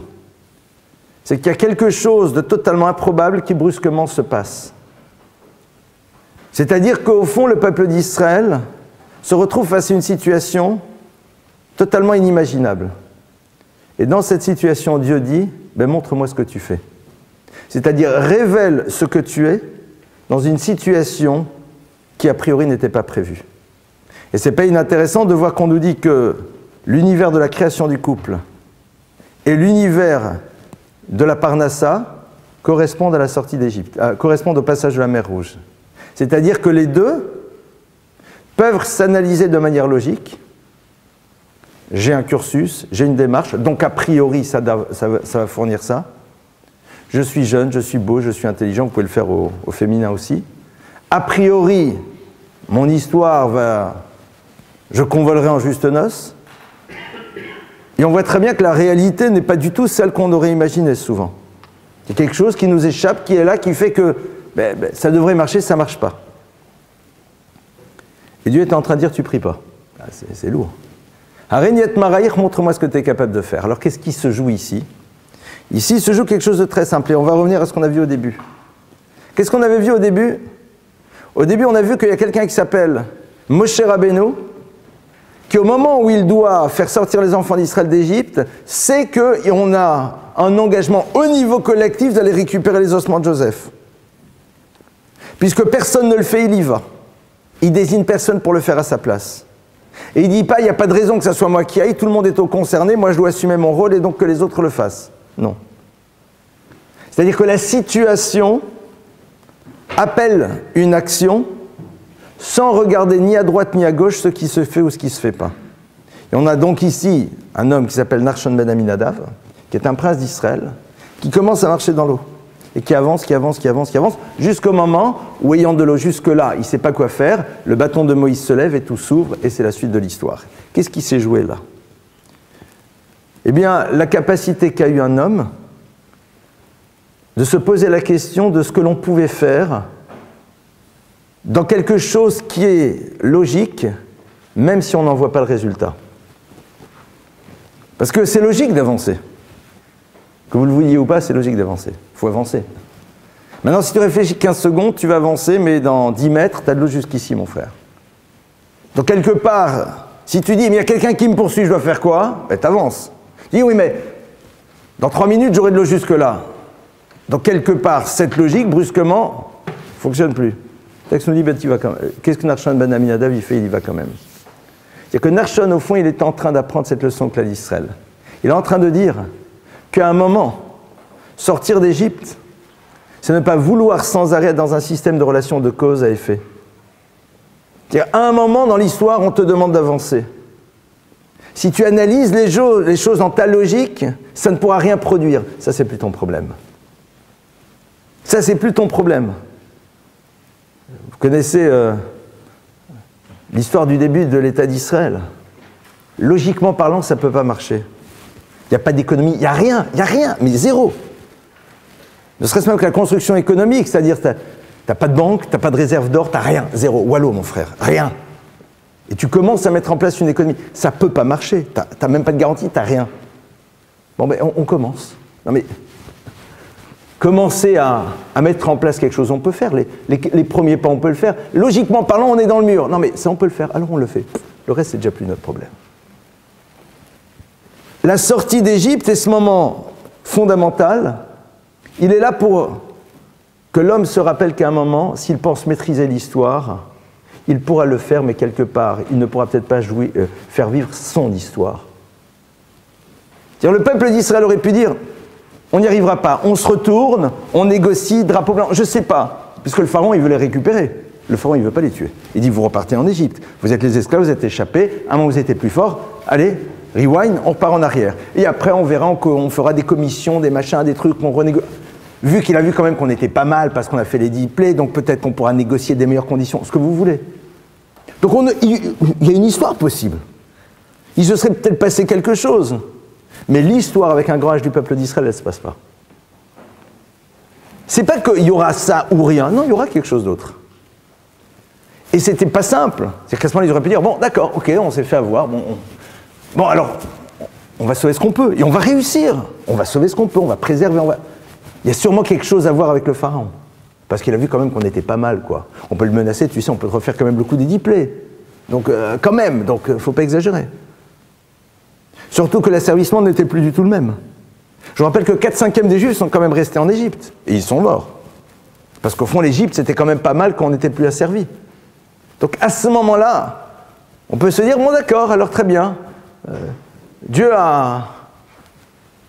Speaker 1: C'est qu'il y a quelque chose de totalement improbable qui brusquement se passe. C'est-à-dire qu'au fond, le peuple d'Israël se retrouve face à une situation totalement inimaginable. Et dans cette situation, Dieu dit, ben montre-moi ce que tu fais. C'est-à-dire, révèle ce que tu es dans une situation qui a priori n'était pas prévue. Et c'est pas inintéressant de voir qu'on nous dit que l'univers de la création du couple et l'univers de la Parnassa correspondent à la sortie d'Égypte, correspondent au passage de la mer Rouge. C'est-à-dire que les deux peuvent s'analyser de manière logique. J'ai un cursus, j'ai une démarche, donc a priori ça va fournir ça. Je suis jeune, je suis beau, je suis intelligent, vous pouvez le faire au féminin aussi. A priori, mon histoire va... Je convolerai en juste noces. Et on voit très bien que la réalité n'est pas du tout celle qu'on aurait imaginée souvent. Il y a quelque chose qui nous échappe, qui est là, qui fait que ça devrait marcher, ça ne marche pas. Et Dieu est en train de dire, tu pries pas. Ah, c'est lourd. Hareniet maraïr, montre-moi ce que tu es capable de faire. Alors qu'est-ce qui se joue ici? Ici, il se joue quelque chose de très simple. Et on va revenir à ce qu'on a vu au début. Qu'est-ce qu'on avait vu au début? Au début, on a vu qu'il y a quelqu'un qui s'appelle Moshe Rabbeinu, qui au moment où il doit faire sortir les enfants d'Israël d'Égypte, sait qu'on a un engagement au niveau collectif d'aller récupérer les ossements de Joseph. Puisque personne ne le fait, il y va. Il désigne personne pour le faire à sa place. Et il ne dit pas, il n'y a pas de raison que ce soit moi qui aille, tout le monde est concerné, moi je dois assumer mon rôle et donc que les autres le fassent. Non. C'est-à-dire que la situation appelle une action sans regarder ni à droite ni à gauche ce qui se fait ou ce qui ne se fait pas. Et on a donc ici un homme qui s'appelle Nachshon ben Aminadav, qui est un prince d'Israël, qui commence à marcher dans l'eau, et qui avance, jusqu'au moment où, ayant de l'eau jusque-là, il ne sait pas quoi faire, le bâton de Moïse se lève et tout s'ouvre, et c'est la suite de l'histoire. Qu'est-ce qui s'est joué là? Eh bien, la capacité qu'a eu un homme de se poser la question de ce que l'on pouvait faire dans quelque chose qui est logique, même si on n'en voit pas le résultat. Parce que c'est logique d'avancer. Que vous le vouliez ou pas, c'est logique d'avancer. Il faut avancer. Maintenant, si tu réfléchis 15 secondes, tu vas avancer, mais dans 10 mètres, tu as de l'eau jusqu'ici, mon frère. Donc, quelque part, si tu dis, mais il y a quelqu'un qui me poursuit, je dois faire quoi? Ben, tu avances. Tu dis, oui, mais dans 3 minutes, j'aurai de l'eau jusque-là. Donc, quelque part, cette logique, brusquement, ne fonctionne plus. Le texte nous dit, ben, tu vas quand même. Qu'est-ce que Nachshon ben Aminadav, il fait? Il y va quand même. C'est que Nachshon, au fond, il est en train d'apprendre cette leçon que l'a d'Israël. Il est en train de dire qu'à un moment, sortir d'Égypte, c'est ne pas vouloir sans arrêt être dans un système de relations de cause à effet. C'est-à-dire, à un moment dans l'histoire, on te demande d'avancer. Si tu analyses les choses dans ta logique, ça ne pourra rien produire. Ça, c'est plus ton problème. Ça, c'est plus ton problème. Vous connaissez l'histoire du début de l'État d'Israël. Logiquement parlant, ça ne peut pas marcher. Il n'y a pas d'économie, il n'y a rien, mais zéro. Ne serait-ce même que la construction économique, c'est-à-dire t'as pas de banque, t'as pas de réserve d'or, t'as rien, zéro. Wallo, mon frère, rien. Et tu commences à mettre en place une économie. Ça peut pas marcher, t'as même pas de garantie, t'as rien. Bon, ben on commence. Non mais, commencer à mettre en place quelque chose, on peut faire. Les premiers pas, on peut le faire. Logiquement parlant, on est dans le mur. Non mais ça, on peut le faire, alors on le fait. Le reste, c'est déjà plus notre problème. La sortie d'Égypte est ce moment fondamental. Il est là pour que l'homme se rappelle qu'à un moment, s'il pense maîtriser l'histoire, il pourra le faire, mais quelque part, il ne pourra peut-être pas faire vivre son histoire. C'est-à-dire, le peuple d'Israël aurait pu dire, on n'y arrivera pas, on se retourne, on négocie, drapeau blanc, je ne sais pas, puisque le pharaon, il veut les récupérer. Le pharaon, il ne veut pas les tuer. Il dit, vous repartez en Égypte, vous êtes les esclaves, vous êtes échappés, à un moment vous étiez plus forts, allez, rewind, on repart en arrière. Et après, on verra qu'on fera des commissions, des machins, des trucs, on renégocie. Vu qu'il a vu quand même qu'on était pas mal, parce qu'on a fait les 10 plaies, donc peut-être qu'on pourra négocier des meilleures conditions, ce que vous voulez. Donc il y a une histoire possible. Il se serait peut-être passé quelque chose. Mais l'histoire avec un grand H du peuple d'Israël, elle ne se passe pas. C'est pas qu'il y aura ça ou rien, non, il y aura quelque chose d'autre. Et c'était pas simple. C'est qu'à ce moment-là, ils auraient pu dire, bon, d'accord, ok, on s'est fait avoir, bon alors, on va sauver ce qu'on peut, et on va réussir. On va sauver ce qu'on peut, on va préserver, Il y a sûrement quelque chose à voir avec le pharaon. Parce qu'il a vu quand même qu'on était pas mal, quoi. On peut le menacer, tu sais, on peut refaire quand même le coup des 10 plaies. Donc, quand même, donc, faut pas exagérer. Surtout que l'asservissement n'était plus du tout le même. Je vous rappelle que 4/5 des Juifs sont quand même restés en Égypte. Et ils sont morts. Parce qu'au fond, l'Égypte, c'était quand même pas mal quand on n'était plus asservi. Donc, à ce moment-là, on peut se dire, bon d'accord, alors très bien. Dieu a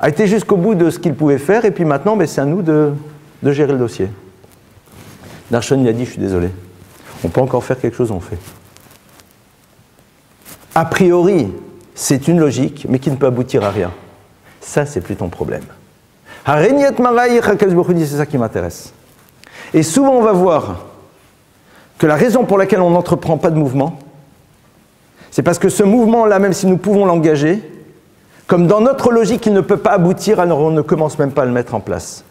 Speaker 1: été jusqu'au bout de ce qu'il pouvait faire, et puis maintenant, c'est à nous de gérer le dossier. Narshon, il a dit, je suis désolé. On peut encore faire quelque chose, on fait. A priori, c'est une logique, mais qui ne peut aboutir à rien. Ça, c'est plus ton problème. C'est ça qui m'intéresse. Et souvent, on va voir que la raison pour laquelle on n'entreprend pas de mouvement, c'est parce que ce mouvement-là, même si nous pouvons l'engager, comme dans notre logique, il ne peut pas aboutir, alors on ne commence même pas à le mettre en place.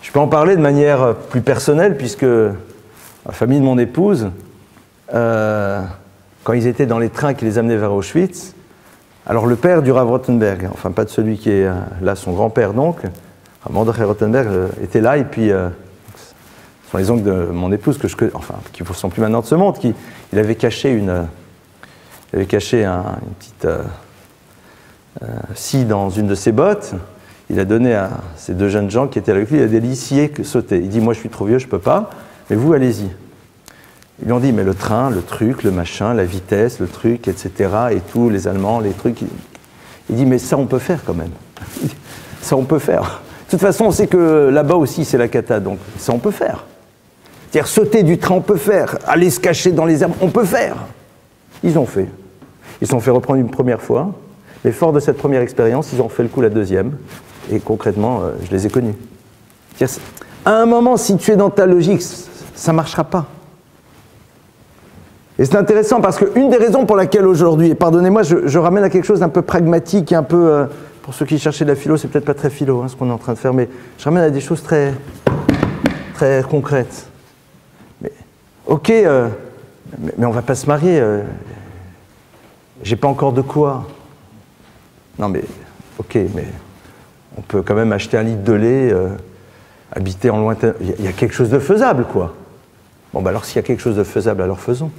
Speaker 1: Je peux en parler de manière plus personnelle, puisque la famille de mon épouse, quand ils étaient dans les trains qui les amenaient vers Auschwitz, alors le père du Rav Rothenberg, enfin pas de celui qui est là, son grand-père donc, Mordechai Rothenberg était là, et puis ce sont les oncles de mon épouse, qui ne sont plus maintenant de ce monde, il avait caché une petite scie dans une de ses bottes. Il a donné à ces deux jeunes gens qui étaient avec lui, il a des lissiers sauter. Il dit, moi je suis trop vieux, je ne peux pas, mais vous allez-y. Ils lui ont dit, mais le train, le truc, le machin, la vitesse, le truc, etc., et tout, les Allemands, les trucs. Il dit, mais ça on peut faire quand même. Ça on peut faire. De toute façon, on sait que là-bas aussi c'est la cata, donc ça on peut faire. C'est-à-dire sauter du train, on peut faire. Aller se cacher dans les herbes, on peut faire. Ils ont fait. Ils se sont fait reprendre une première fois, mais fort de cette première expérience, ils ont fait le coup la deuxième, et concrètement, je les ai connus. À un moment, si tu es dans ta logique, ça ne marchera pas. Et c'est intéressant parce qu'une des raisons pour laquelle aujourd'hui, et pardonnez-moi, je ramène à quelque chose d'un peu pragmatique et un peu, pour ceux qui cherchaient de la philo, c'est peut-être pas très philo ce qu'on est en train de faire, mais je ramène à des choses très, très concrètes. Mais, ok, mais on va pas se marier, j'ai pas encore de quoi. Non mais, ok, mais on peut quand même acheter un litre de lait, habiter en lointain, il y a quelque chose de faisable, quoi. Bon, alors s'il y a quelque chose de faisable, alors faisons.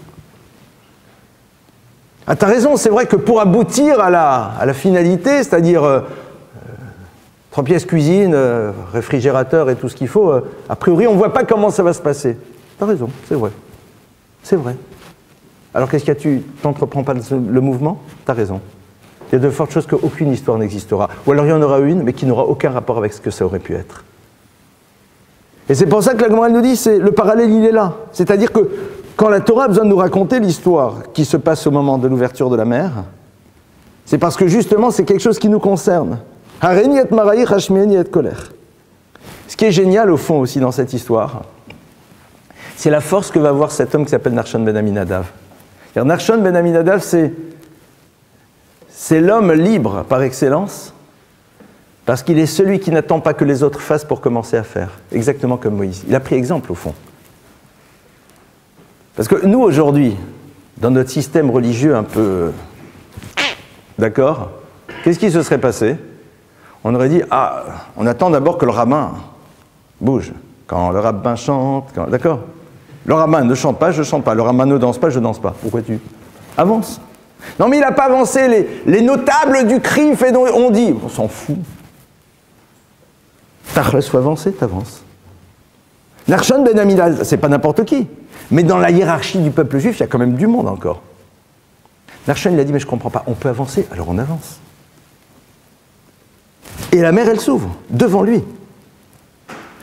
Speaker 1: Ah, t'as raison, c'est vrai que pour aboutir à la finalité, c'est-à-dire 3 pièces cuisine, réfrigérateur et tout ce qu'il faut, a priori, on ne voit pas comment ça va se passer. T'as raison, c'est vrai. C'est vrai. Alors qu'est-ce qu'il y a, tu n'entreprends pas le mouvement? T'as raison. Il y a de fortes choses qu'aucune histoire n'existera. Ou alors il y en aura une, mais qui n'aura aucun rapport avec ce que ça aurait pu être. Et c'est pour ça que la Gemara nous dit, le parallèle, il est là. C'est-à-dire que quand la Torah a besoin de nous raconter l'histoire qui se passe au moment de l'ouverture de la mer, c'est parce que justement, c'est quelque chose qui nous concerne. Ce qui est génial, au fond, aussi, dans cette histoire, c'est la force que va avoir cet homme qui s'appelle Narshon ben Aminadav. Narshon ben Aminadav, c'est l'homme libre par excellence, Parce qu'il est celui qui n'attend pas que les autres fassent pour commencer à faire. Exactement comme Moïse. Il a pris exemple, au fond. Parce que nous, aujourd'hui, dans notre système religieux un peu... D'accord ? Qu'est-ce qui se serait passé ? On aurait dit, ah, on attend d'abord que le rabbin bouge. Quand le rabbin chante, d'accord ? Le rabbin ne chante pas, je ne chante pas. Le rabbin ne danse pas, je ne danse pas. Pourquoi tu avances ? Non, mais il n'a pas avancé. Les notables du CRIF, et on dit, on s'en fout. Tachlis, faut avancer, t'avances. Nachshon ben Aminadab, c'est pas n'importe qui. Mais dans la hiérarchie du peuple juif, il y a quand même du monde encore. Nachshon, il a dit, mais je ne comprends pas, on peut avancer, alors on avance. Et la mer, elle s'ouvre, devant lui.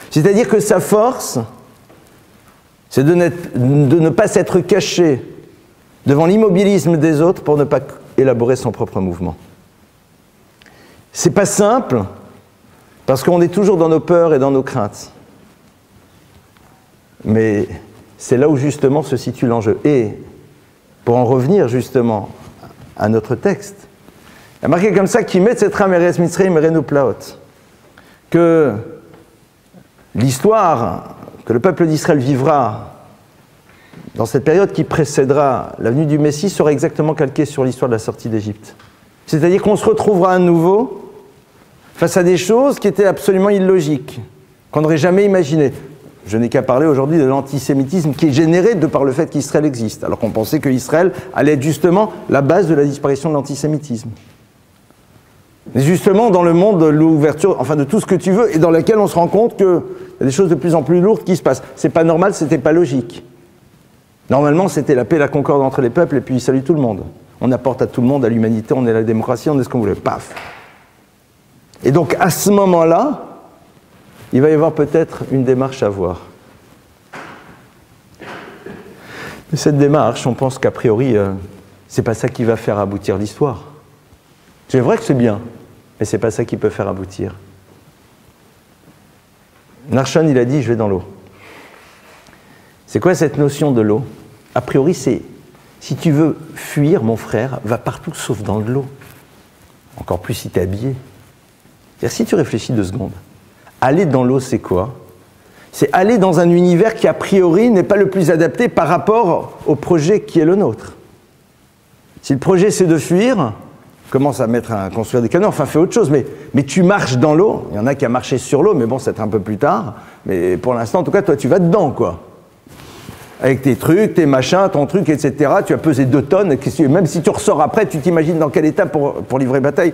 Speaker 1: C'est-à-dire que sa force, c'est de ne pas s'être caché devant l'immobilisme des autres pour ne pas élaborer son propre mouvement. C'est pas simple, parce qu'on est toujours dans nos peurs et dans nos craintes. Mais c'est là où justement se situe l'enjeu. Et pour en revenir justement à notre texte, il y a marqué comme ça qu'il met cette rame Eretz Mitzrayim Renu Plaot, que l'histoire que le peuple d'Israël vivra dans cette période qui précédera la venue du Messie sera exactement calquée sur l'histoire de la sortie d'Égypte. C'est-à-dire qu'on se retrouvera à nouveau face à des choses qui étaient absolument illogiques, qu'on n'aurait jamais imaginées. Je n'ai qu'à parler aujourd'hui de l'antisémitisme qui est généré de par le fait qu'Israël existe, alors qu'on pensait qu'Israël allait être justement la base de la disparition de l'antisémitisme. Mais justement, dans le monde de l'ouverture, enfin de tout ce que tu veux, et dans lequel on se rend compte qu'il y a des choses de plus en plus lourdes qui se passent. C'est pas normal, c'était pas logique. Normalement, c'était la paix et la concorde entre les peuples, et puis salut tout le monde. On apporte à tout le monde, à l'humanité, on est la démocratie, on est ce qu'on voulait. Paf. Et donc, à ce moment-là, il va y avoir peut-être une démarche à voir. Mais cette démarche, on pense qu'a priori, c'est pas ça qui va faire aboutir l'histoire. C'est vrai que c'est bien, mais c'est pas ça qui peut faire aboutir. Nachshon, il a dit, je vais dans l'eau. C'est quoi cette notion de l'eau ? A priori, c'est, si tu veux fuir, mon frère, va partout sauf dans de l'eau. Encore plus si tu es habillé. C'est-à-dire, si tu réfléchis 2 secondes, aller dans l'eau, c'est quoi ? C'est aller dans un univers qui, a priori, n'est pas le plus adapté par rapport au projet qui est le nôtre. Si le projet, c'est de fuir, commence à construire des canaux, enfin, fais autre chose, mais tu marches dans l'eau. Il y en a qui a marché sur l'eau, mais bon, c'est un peu plus tard. Mais pour l'instant, en tout cas, toi, tu vas dedans, quoi. Avec tes trucs, tes machins, ton truc, etc. Tu as pesé 2 tonnes. Même si tu ressors après, tu t'imagines dans quel état pour livrer bataille.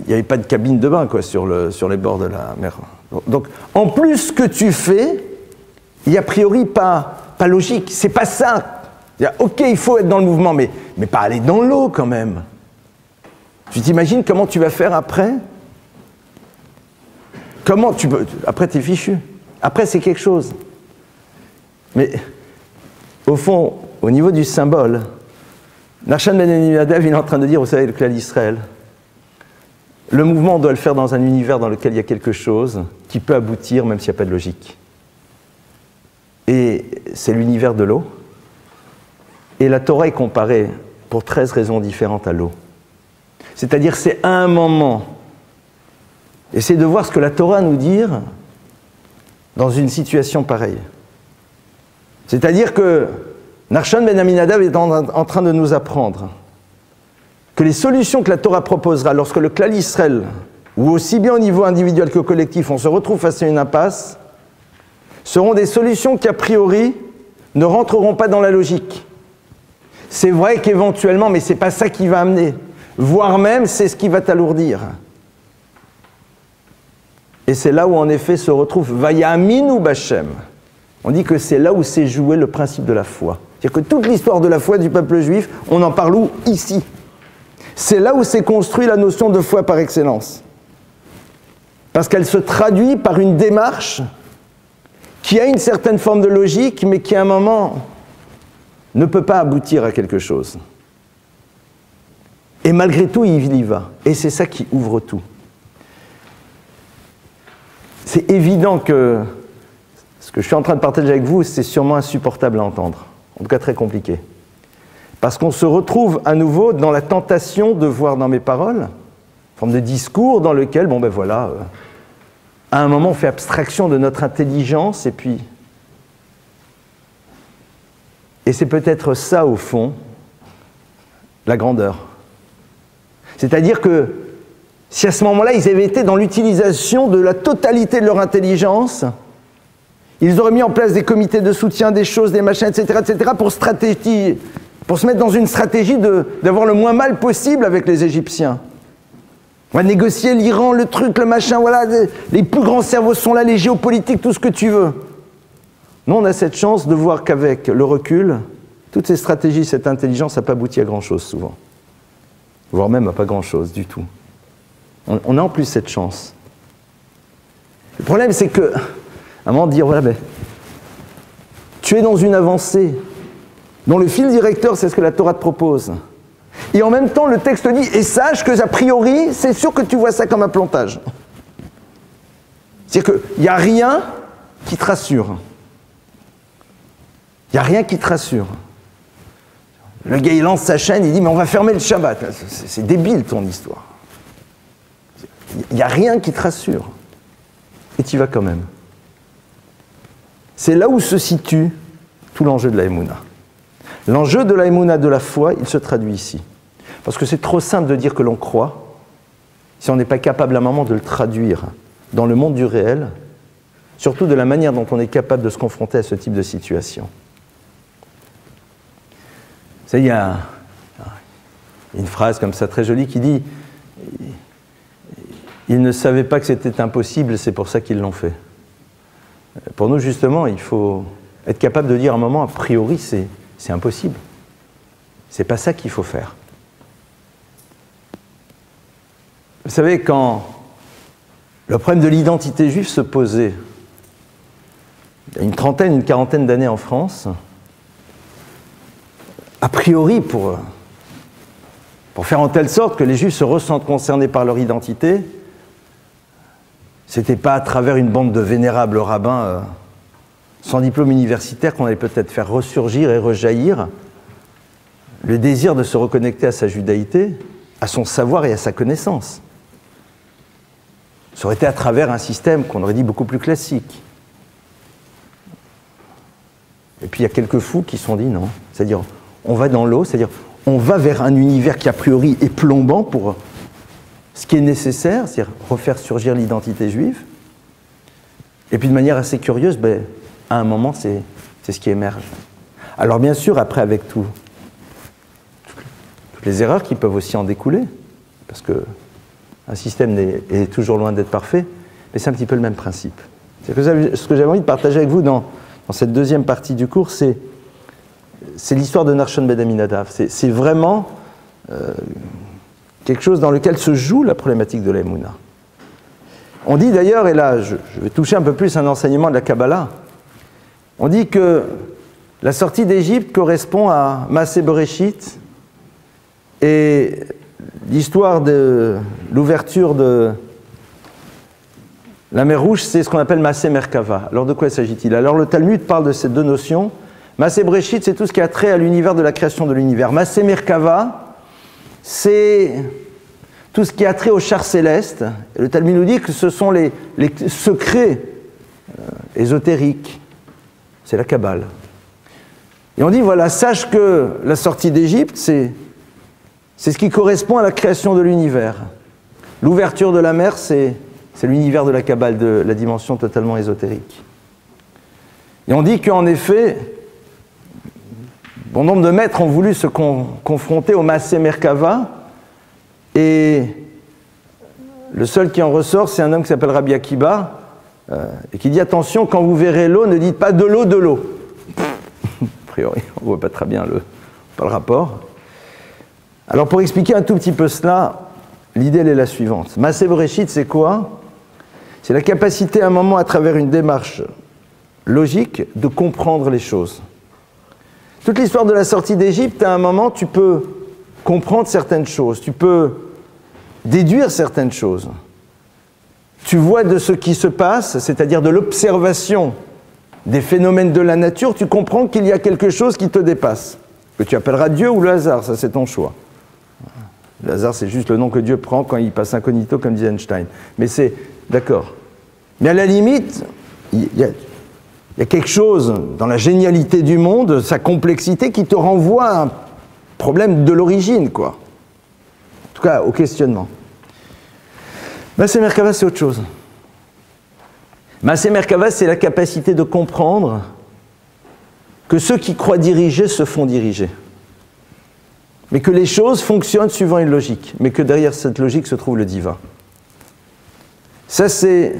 Speaker 1: Il n'y avait pas de cabine de bain, quoi, sur les bords de la mer. Donc, en plus, ce que tu fais, il n'y a priori pas logique. C'est pas ça. Ok, il faut être dans le mouvement, mais pas aller dans l'eau, quand même. Tu t'imagines comment tu vas faire après ? Comment tu peux... Après, t'es fichu. Après, c'est quelque chose. Mais, au fond, au niveau du symbole, Nachshon ben Aminadab, il est en train de dire, vous savez, le clan d'Israël, le mouvement, on doit le faire dans un univers dans lequel il y a quelque chose qui peut aboutir, même s'il n'y a pas de logique. Et c'est l'univers de l'eau. Et la Torah est comparée, pour 13 raisons différentes, à l'eau. C'est-à-dire, c'est à un moment. Essayez de voir ce que la Torah nous dit dans une situation pareille. C'est-à-dire que Nachshon ben Aminadab est en train de nous apprendre que les solutions que la Torah proposera lorsque le clan Israël, ou aussi bien au niveau individuel que collectif, on se retrouve face à une impasse, seront des solutions qui, a priori, ne rentreront pas dans la logique. C'est vrai qu'éventuellement, mais ce n'est pas ça qui va amener, voire même c'est ce qui va t'alourdir. Et c'est là où en effet se retrouve Vayaminu B'Hashem. On dit que c'est là où s'est joué le principe de la foi. C'est-à-dire que toute l'histoire de la foi du peuple juif, on en parle où ? Ici. C'est là où s'est construite la notion de foi par excellence. Parce qu'elle se traduit par une démarche qui a une certaine forme de logique, mais qui à un moment ne peut pas aboutir à quelque chose. Et malgré tout, il y va. Et c'est ça qui ouvre tout. C'est évident que ce que je suis en train de partager avec vous, c'est sûrement insupportable à entendre. En tout cas, très compliqué. Parce qu'on se retrouve à nouveau dans la tentation de voir dans mes paroles, forme de discours dans lequel, bon ben voilà, à un moment on fait abstraction de notre intelligence et puis... Et c'est peut-être ça, au fond, la grandeur. C'est-à-dire que si à ce moment-là, ils avaient été dans l'utilisation de la totalité de leur intelligence, ils auraient mis en place des comités de soutien, des choses, des machins, etc., pour se mettre dans une stratégie d'avoir le moins mal possible avec les Égyptiens. On va négocier l'Iran, le truc, le machin, voilà, les plus grands cerveaux sont là, les géopolitiques, tout ce que tu veux. Nous, on a cette chance de voir qu'avec le recul, toutes ces stratégies, cette intelligence n'a pas abouti à grand-chose souvent. Voire même à pas grand-chose du tout. On a en plus cette chance. Le problème, c'est que, à un moment, dire, voilà, ben, tu es dans une avancée dont le fil directeur, c'est ce que la Torah te propose. Et en même temps, le texte dit, et sache que, a priori, c'est sûr que tu vois ça comme un plantage. C'est-à-dire qu'il n'y a rien qui te rassure. Il n'y a rien qui te rassure. Le gars, il lance sa chaîne, il dit, mais on va fermer le Shabbat. C'est débile, ton histoire. Il n'y a rien qui te rassure. Et tu y vas quand même. C'est là où se situe tout l'enjeu de la Emouna. L'enjeu de la Emouna, de la foi, il se traduit ici. Parce que c'est trop simple de dire que l'on croit, si on n'est pas capable à un moment de le traduire dans le monde du réel, surtout de la manière dont on est capable de se confronter à ce type de situation. Vous savez, il y a une phrase comme ça très jolie qui dit « Ils ne savaient pas que c'était impossible, c'est pour ça qu'ils l'ont fait. » Pour nous, justement, il faut être capable de dire à un moment, a priori, c'est impossible. C'est pas ça qu'il faut faire. Vous savez, quand le problème de l'identité juive se posait, il y a une trentaine, une quarantaine d'années en France, a priori, pour faire en telle sorte que les Juifs se ressentent concernés par leur identité, c'était pas à travers une bande de vénérables rabbins sans diplôme universitaire qu'on allait peut-être faire ressurgir et rejaillir le désir de se reconnecter à sa judaïté, à son savoir et à sa connaissance. Ça aurait été à travers un système qu'on aurait dit beaucoup plus classique. Et puis il y a quelques fous qui se sont dit non, c'est-à-dire on va dans l'eau, c'est-à-dire on va vers un univers qui a priori est plombant pour ce qui est nécessaire, c'est-à-dire refaire surgir l'identité juive. Et puis de manière assez curieuse, ben, à un moment c'est ce qui émerge. Alors bien sûr, après avec toutes les erreurs qui peuvent aussi en découler, parce qu'un système est toujours loin d'être parfait, mais c'est un petit peu le même principe. C'est que ce que j'avais envie de partager avec vous dans cette deuxième partie du cours, c'est l'histoire de Nachshon ben Aminadav. C'est vraiment quelque chose dans lequel se joue la problématique de la Emouna. On dit d'ailleurs, et là je vais toucher un peu plus un enseignement de la Kabbalah, on dit que la sortie d'Égypte correspond à Maaseh Bereshit et l'histoire de l'ouverture de la mer Rouge, c'est ce qu'on appelle Maaseh Merkava. Alors de quoi s'agit-il? Alors le Talmud parle de ces deux notions. Maaseh Bereshit, c'est tout ce qui a trait à l'univers de la création de l'univers. Maaseh Merkava, c'est tout ce qui a trait au char céleste. Et le Talmud nous dit que ce sont les secrets ésotériques. C'est la Kabbale. Et on dit, voilà, sache que la sortie d'Égypte, c'est ce qui correspond à la création de l'univers. L'ouverture de la mer, c'est l'univers de la Kabbale, de la dimension totalement ésotérique. Et on dit qu'en effet, bon nombre de maîtres ont voulu se confronter au Maaseh Merkava, et le seul qui en ressort, c'est un homme qui s'appelle Rabbi Akiba, et qui dit attention, quand vous verrez l'eau, ne dites pas de l'eau, de l'eau. A priori, on ne voit pas très bien le rapport. Alors pour expliquer un tout petit peu cela, l'idée elle est la suivante. Maaseh Bereshit, c'est quoi? C'est la capacité à un moment, à travers une démarche logique, de comprendre les choses. Toute l'histoire de la sortie d'Égypte, à un moment, tu peux comprendre certaines choses, tu peux déduire certaines choses. Tu vois de ce qui se passe, c'est-à-dire de l'observation des phénomènes de la nature, tu comprends qu'il y a quelque chose qui te dépasse, que tu appelleras Dieu ou le hasard, ça c'est ton choix. Le hasard, c'est juste le nom que Dieu prend quand il passe incognito, comme disait Einstein. Mais c'est... D'accord. Mais à la limite, il y a quelque chose dans la génialité du monde, sa complexité, qui te renvoie à un problème de l'origine, quoi. En tout cas, au questionnement. Massé Merkava, c'est autre chose. Massé Merkava, c'est la capacité de comprendre que ceux qui croient diriger se font diriger. Mais que les choses fonctionnent suivant une logique, mais que derrière cette logique se trouve le divin. Ça, c'est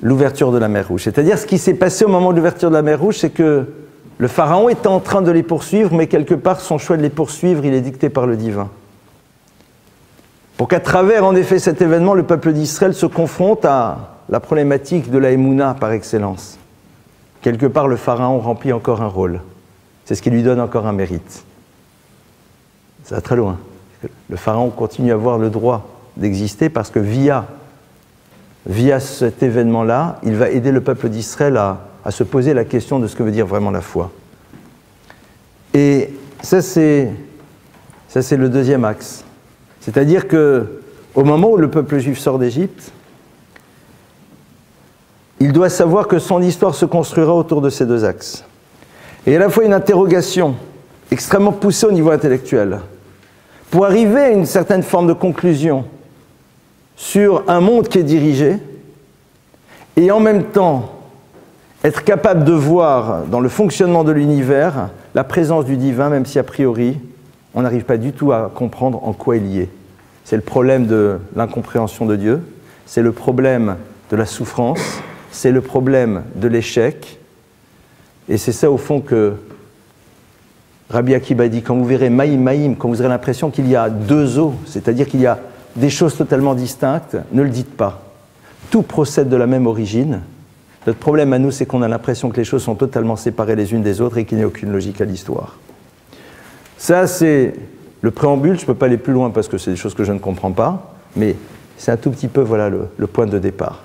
Speaker 1: l'ouverture de la mer Rouge. C'est-à-dire, ce qui s'est passé au moment de l'ouverture de la mer Rouge, c'est que le pharaon était en train de les poursuivre, mais quelque part, son choix de les poursuivre, il est dicté par le divin. Pour qu'à travers, en effet, cet événement, le peuple d'Israël se confronte à la problématique de la Emouna par excellence. Quelque part, le pharaon remplit encore un rôle. C'est ce qui lui donne encore un mérite. Ça va très loin. Le pharaon continue à avoir le droit d'exister parce que via cet événement-là, il va aider le peuple d'Israël à se poser la question de ce que veut dire vraiment la foi. Et ça, c'est le deuxième axe. C'est-à-dire qu'au moment où le peuple juif sort d'Égypte, il doit savoir que son histoire se construira autour de ces deux axes. Et à la fois une interrogation extrêmement poussée au niveau intellectuel, pour arriver à une certaine forme de conclusion sur un monde qui est dirigé, et en même temps être capable de voir dans le fonctionnement de l'univers la présence du divin, même si a priori on n'arrive pas du tout à comprendre en quoi il y est. C'est le problème de l'incompréhension de Dieu, c'est le problème de la souffrance, c'est le problème de l'échec, et c'est ça au fond que Rabbi Akiba dit, quand vous verrez Maïm Maïm, quand vous aurez l'impression qu'il y a deux eaux, c'est-à-dire qu'il y a des choses totalement distinctes, ne le dites pas. Tout procède de la même origine. Notre problème à nous, c'est qu'on a l'impression que les choses sont totalement séparées les unes des autres et qu'il n'y a aucune logique à l'histoire. Ça, c'est le préambule. Je ne peux pas aller plus loin parce que c'est des choses que je ne comprends pas, mais c'est un tout petit peu voilà, le point de départ.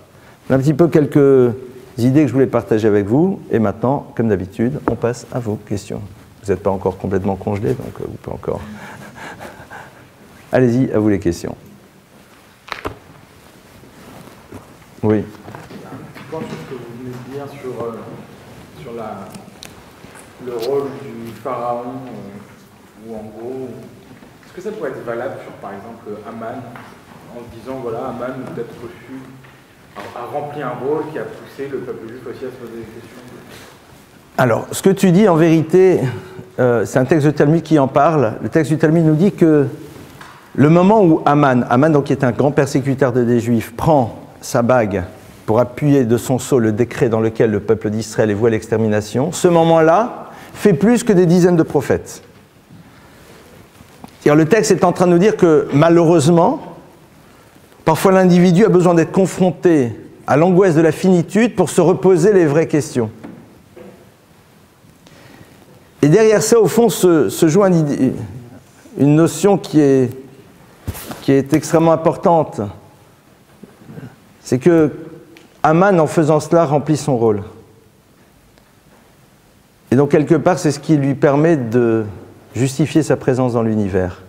Speaker 1: Un petit peu quelques idées que je voulais partager avec vous. Et maintenant, comme d'habitude, on passe à vos questions. Vous n'êtes pas encore complètement congelé, donc vous pouvez encore... Allez-y, à vous les questions. Oui.
Speaker 2: Je pense que ce que vous venez de dire sur le rôle du pharaon, où en gros, est-ce que ça pourrait être valable sur, par exemple, Aman, en disant, voilà, Aman, peut-être reçu, a rempli un rôle qui a poussé le peuple juif aussi à se poser des questions?
Speaker 1: Alors, ce que tu dis, en vérité, c'est un texte de Talmud qui en parle. Le texte du Talmud nous dit que le moment où Aman, donc, qui est un grand persécuteur des Juifs, prend sa bague pour appuyer de son sceau le décret dans lequel le peuple d'Israël est voué à l'extermination, ce moment-là fait plus que des dizaines de prophètes. C'est-à-dire, le texte est en train de nous dire que, malheureusement, parfois l'individu a besoin d'être confronté à l'angoisse de la finitude pour se reposer les vraies questions. Et derrière ça, au fond, se joue une notion qui est extrêmement importante. C'est que Aman, en faisant cela, remplit son rôle. Et donc, quelque part, c'est ce qui lui permet de justifier sa présence dans l'univers.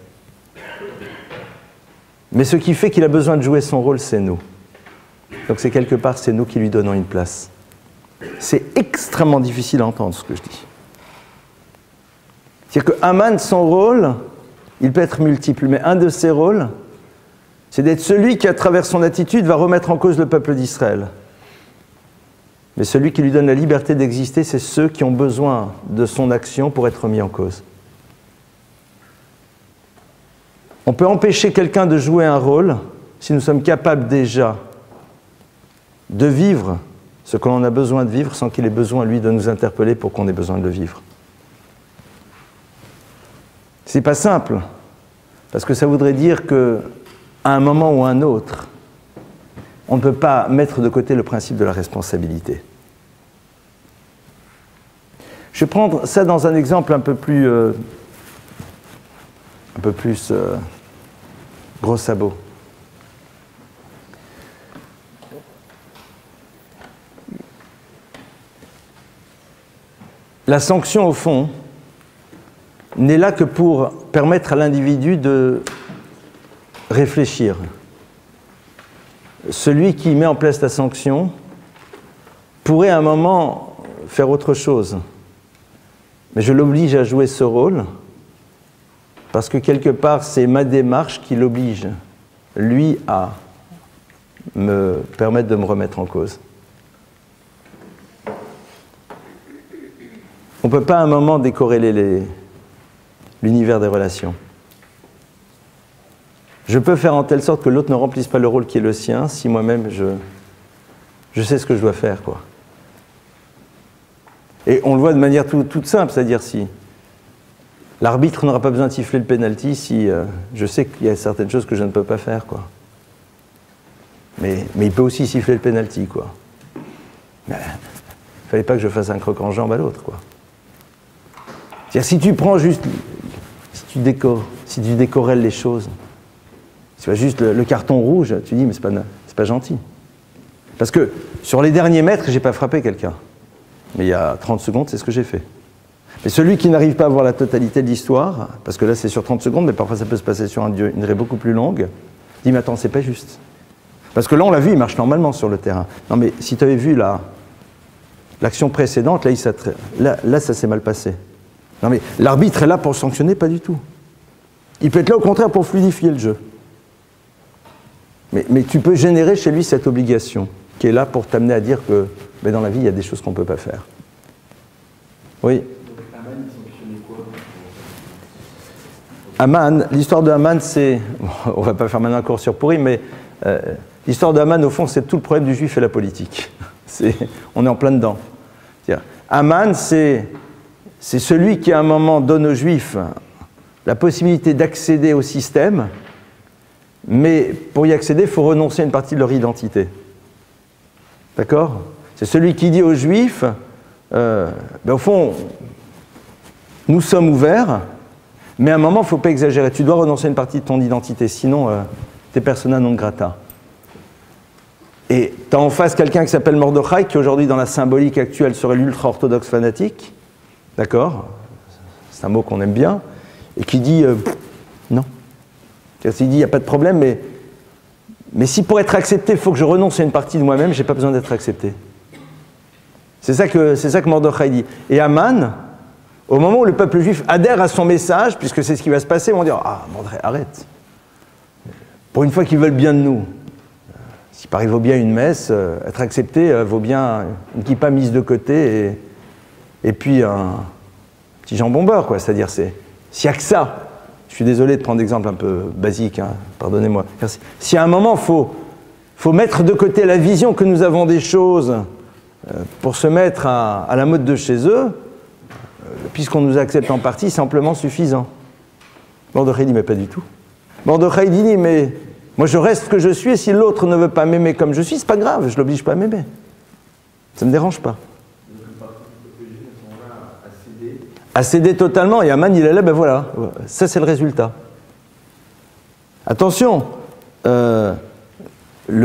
Speaker 1: Mais ce qui fait qu'il a besoin de jouer son rôle, c'est nous. Donc, c'est quelque part, c'est nous qui lui donnons une place. C'est extrêmement difficile à entendre, ce que je dis. C'est-à-dire que Aman, son rôle, il peut être multiple, mais un de ses rôles, c'est d'être celui qui, à travers son attitude, va remettre en cause le peuple d'Israël. Mais celui qui lui donne la liberté d'exister, c'est ceux qui ont besoin de son action pour être mis en cause. On peut empêcher quelqu'un de jouer un rôle si nous sommes capables déjà de vivre ce que l'on a besoin de vivre sans qu'il ait besoin, lui, de nous interpeller pour qu'on ait besoin de le vivre. C'est pas simple, parce que ça voudrait dire qu'à un moment ou à un autre, on ne peut pas mettre de côté le principe de la responsabilité. Je vais prendre ça dans un exemple un peu plus gros sabot. La sanction, au fond, n'est là que pour permettre à l'individu de réfléchir. Celui qui met en place la sanction pourrait à un moment faire autre chose. Mais je l'oblige à jouer ce rôle parce que quelque part, c'est ma démarche qui l'oblige, lui, à me permettre de me remettre en cause. On ne peut pas à un moment décorréler l'univers des relations. Je peux faire en telle sorte que l'autre ne remplisse pas le rôle qui est le sien si moi-même je sais ce que je dois faire, quoi. Et on le voit de manière toute simple, c'est-à-dire si l'arbitre n'aura pas besoin de siffler le penalty si je sais qu'il y a certaines choses que je ne peux pas faire, quoi. Mais il peut aussi siffler le penalty, quoi. Il ne fallait pas que je fasse un croc en jambe à l'autre, quoi. C'est-à-dire si tu prends juste, si tu décorrèles les choses, si tu vois juste le carton rouge, tu dis mais c'est pas gentil. Parce que sur les derniers mètres, j'ai pas frappé quelqu'un. Mais il y a 30 secondes, c'est ce que j'ai fait. Mais celui qui n'arrive pas à voir la totalité de l'histoire, parce que là c'est sur 30 secondes, mais parfois ça peut se passer sur une durée beaucoup plus longue, dit mais attends, c'est pas juste. Parce que là on l'a vu, il marche normalement sur le terrain. Non mais si tu avais vu l'action précédente, là ça s'est mal passé. Non mais l'arbitre est là pour sanctionner, pas du tout. Il peut être là au contraire pour fluidifier le jeu. Mais tu peux générer chez lui cette obligation qui est là pour t'amener à dire que mais dans la vie il y a des choses qu'on ne peut pas faire. Oui.
Speaker 2: Donc Haman, il sanctionnait quoi?
Speaker 1: Haman, l'histoire de Haman, c'est... On ne va pas faire maintenant un cours sur Purim, mais l'histoire de Haman, au fond, c'est tout le problème du juif et la politique. On est en plein dedans. Haman, c'est celui qui, à un moment, donne aux Juifs la possibilité d'accéder au système, mais pour y accéder, il faut renoncer à une partie de leur identité. D'accord? C'est celui qui dit aux Juifs, au fond, nous sommes ouverts, mais à un moment, il ne faut pas exagérer. Tu dois renoncer à une partie de ton identité, sinon, t'es persona non grata. Et tu as en face quelqu'un qui s'appelle Mordechai, qui aujourd'hui, dans la symbolique actuelle, serait l'ultra-orthodoxe fanatique. D'accord? C'est un mot qu'on aime bien. Et qui dit non. Il dit il n'y a pas de problème, mais si pour être accepté, il faut que je renonce à une partie de moi-même, je n'ai pas besoin d'être accepté. C'est ça que Mordechai dit. Et Haman, au moment où le peuple juif adhère à son message, puisque c'est ce qui va se passer, ils vont dire ah, Mordechai, arrête. Pour une fois qu'ils veulent bien de nous. Si Paris vaut bien une messe, être accepté vaut bien une kippa mise de côté et puis un petit jambon beurre, quoi. C'est-à-dire, s'il n'y a que ça, je suis désolé de prendre l'exemple un peu basique, hein, pardonnez-moi. Si à un moment, il faut mettre de côté la vision que nous avons des choses pour se mettre à la mode de chez eux, puisqu'on nous accepte en partie, c'est amplement suffisant. Mordechai dit, mais pas du tout. Mordechai dit, mais moi je reste ce que je suis, et si l'autre ne veut pas m'aimer comme je suis, c'est pas grave, je l'oblige pas à m'aimer. Ça me dérange pas. À céder totalement, et Haman il est là, ben voilà, ça c'est le résultat. Attention, le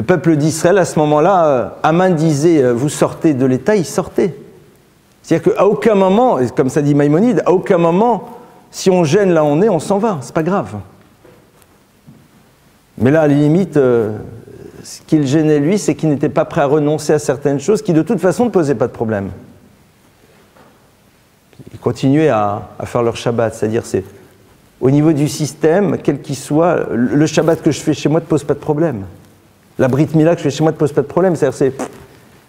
Speaker 1: peuple d'Israël à ce moment-là, Haman disait vous sortez de l'État, il sortait. C'est-à-dire qu'à aucun moment, comme ça dit Maïmonide, à aucun moment, si on gêne là où on est, on s'en va, c'est pas grave. Mais là, à la limite, ce qui le gênait lui, c'est qu'il n'était pas prêt à renoncer à certaines choses qui de toute façon ne posaient pas de problème. Ils continuaient à faire leur Shabbat, c'est-à-dire c'est au niveau du système, quel qu'il soit, le Shabbat que je fais chez moi ne pose pas de problème. La Brit Mila que je fais chez moi ne pose pas de problème, c'est-à-dire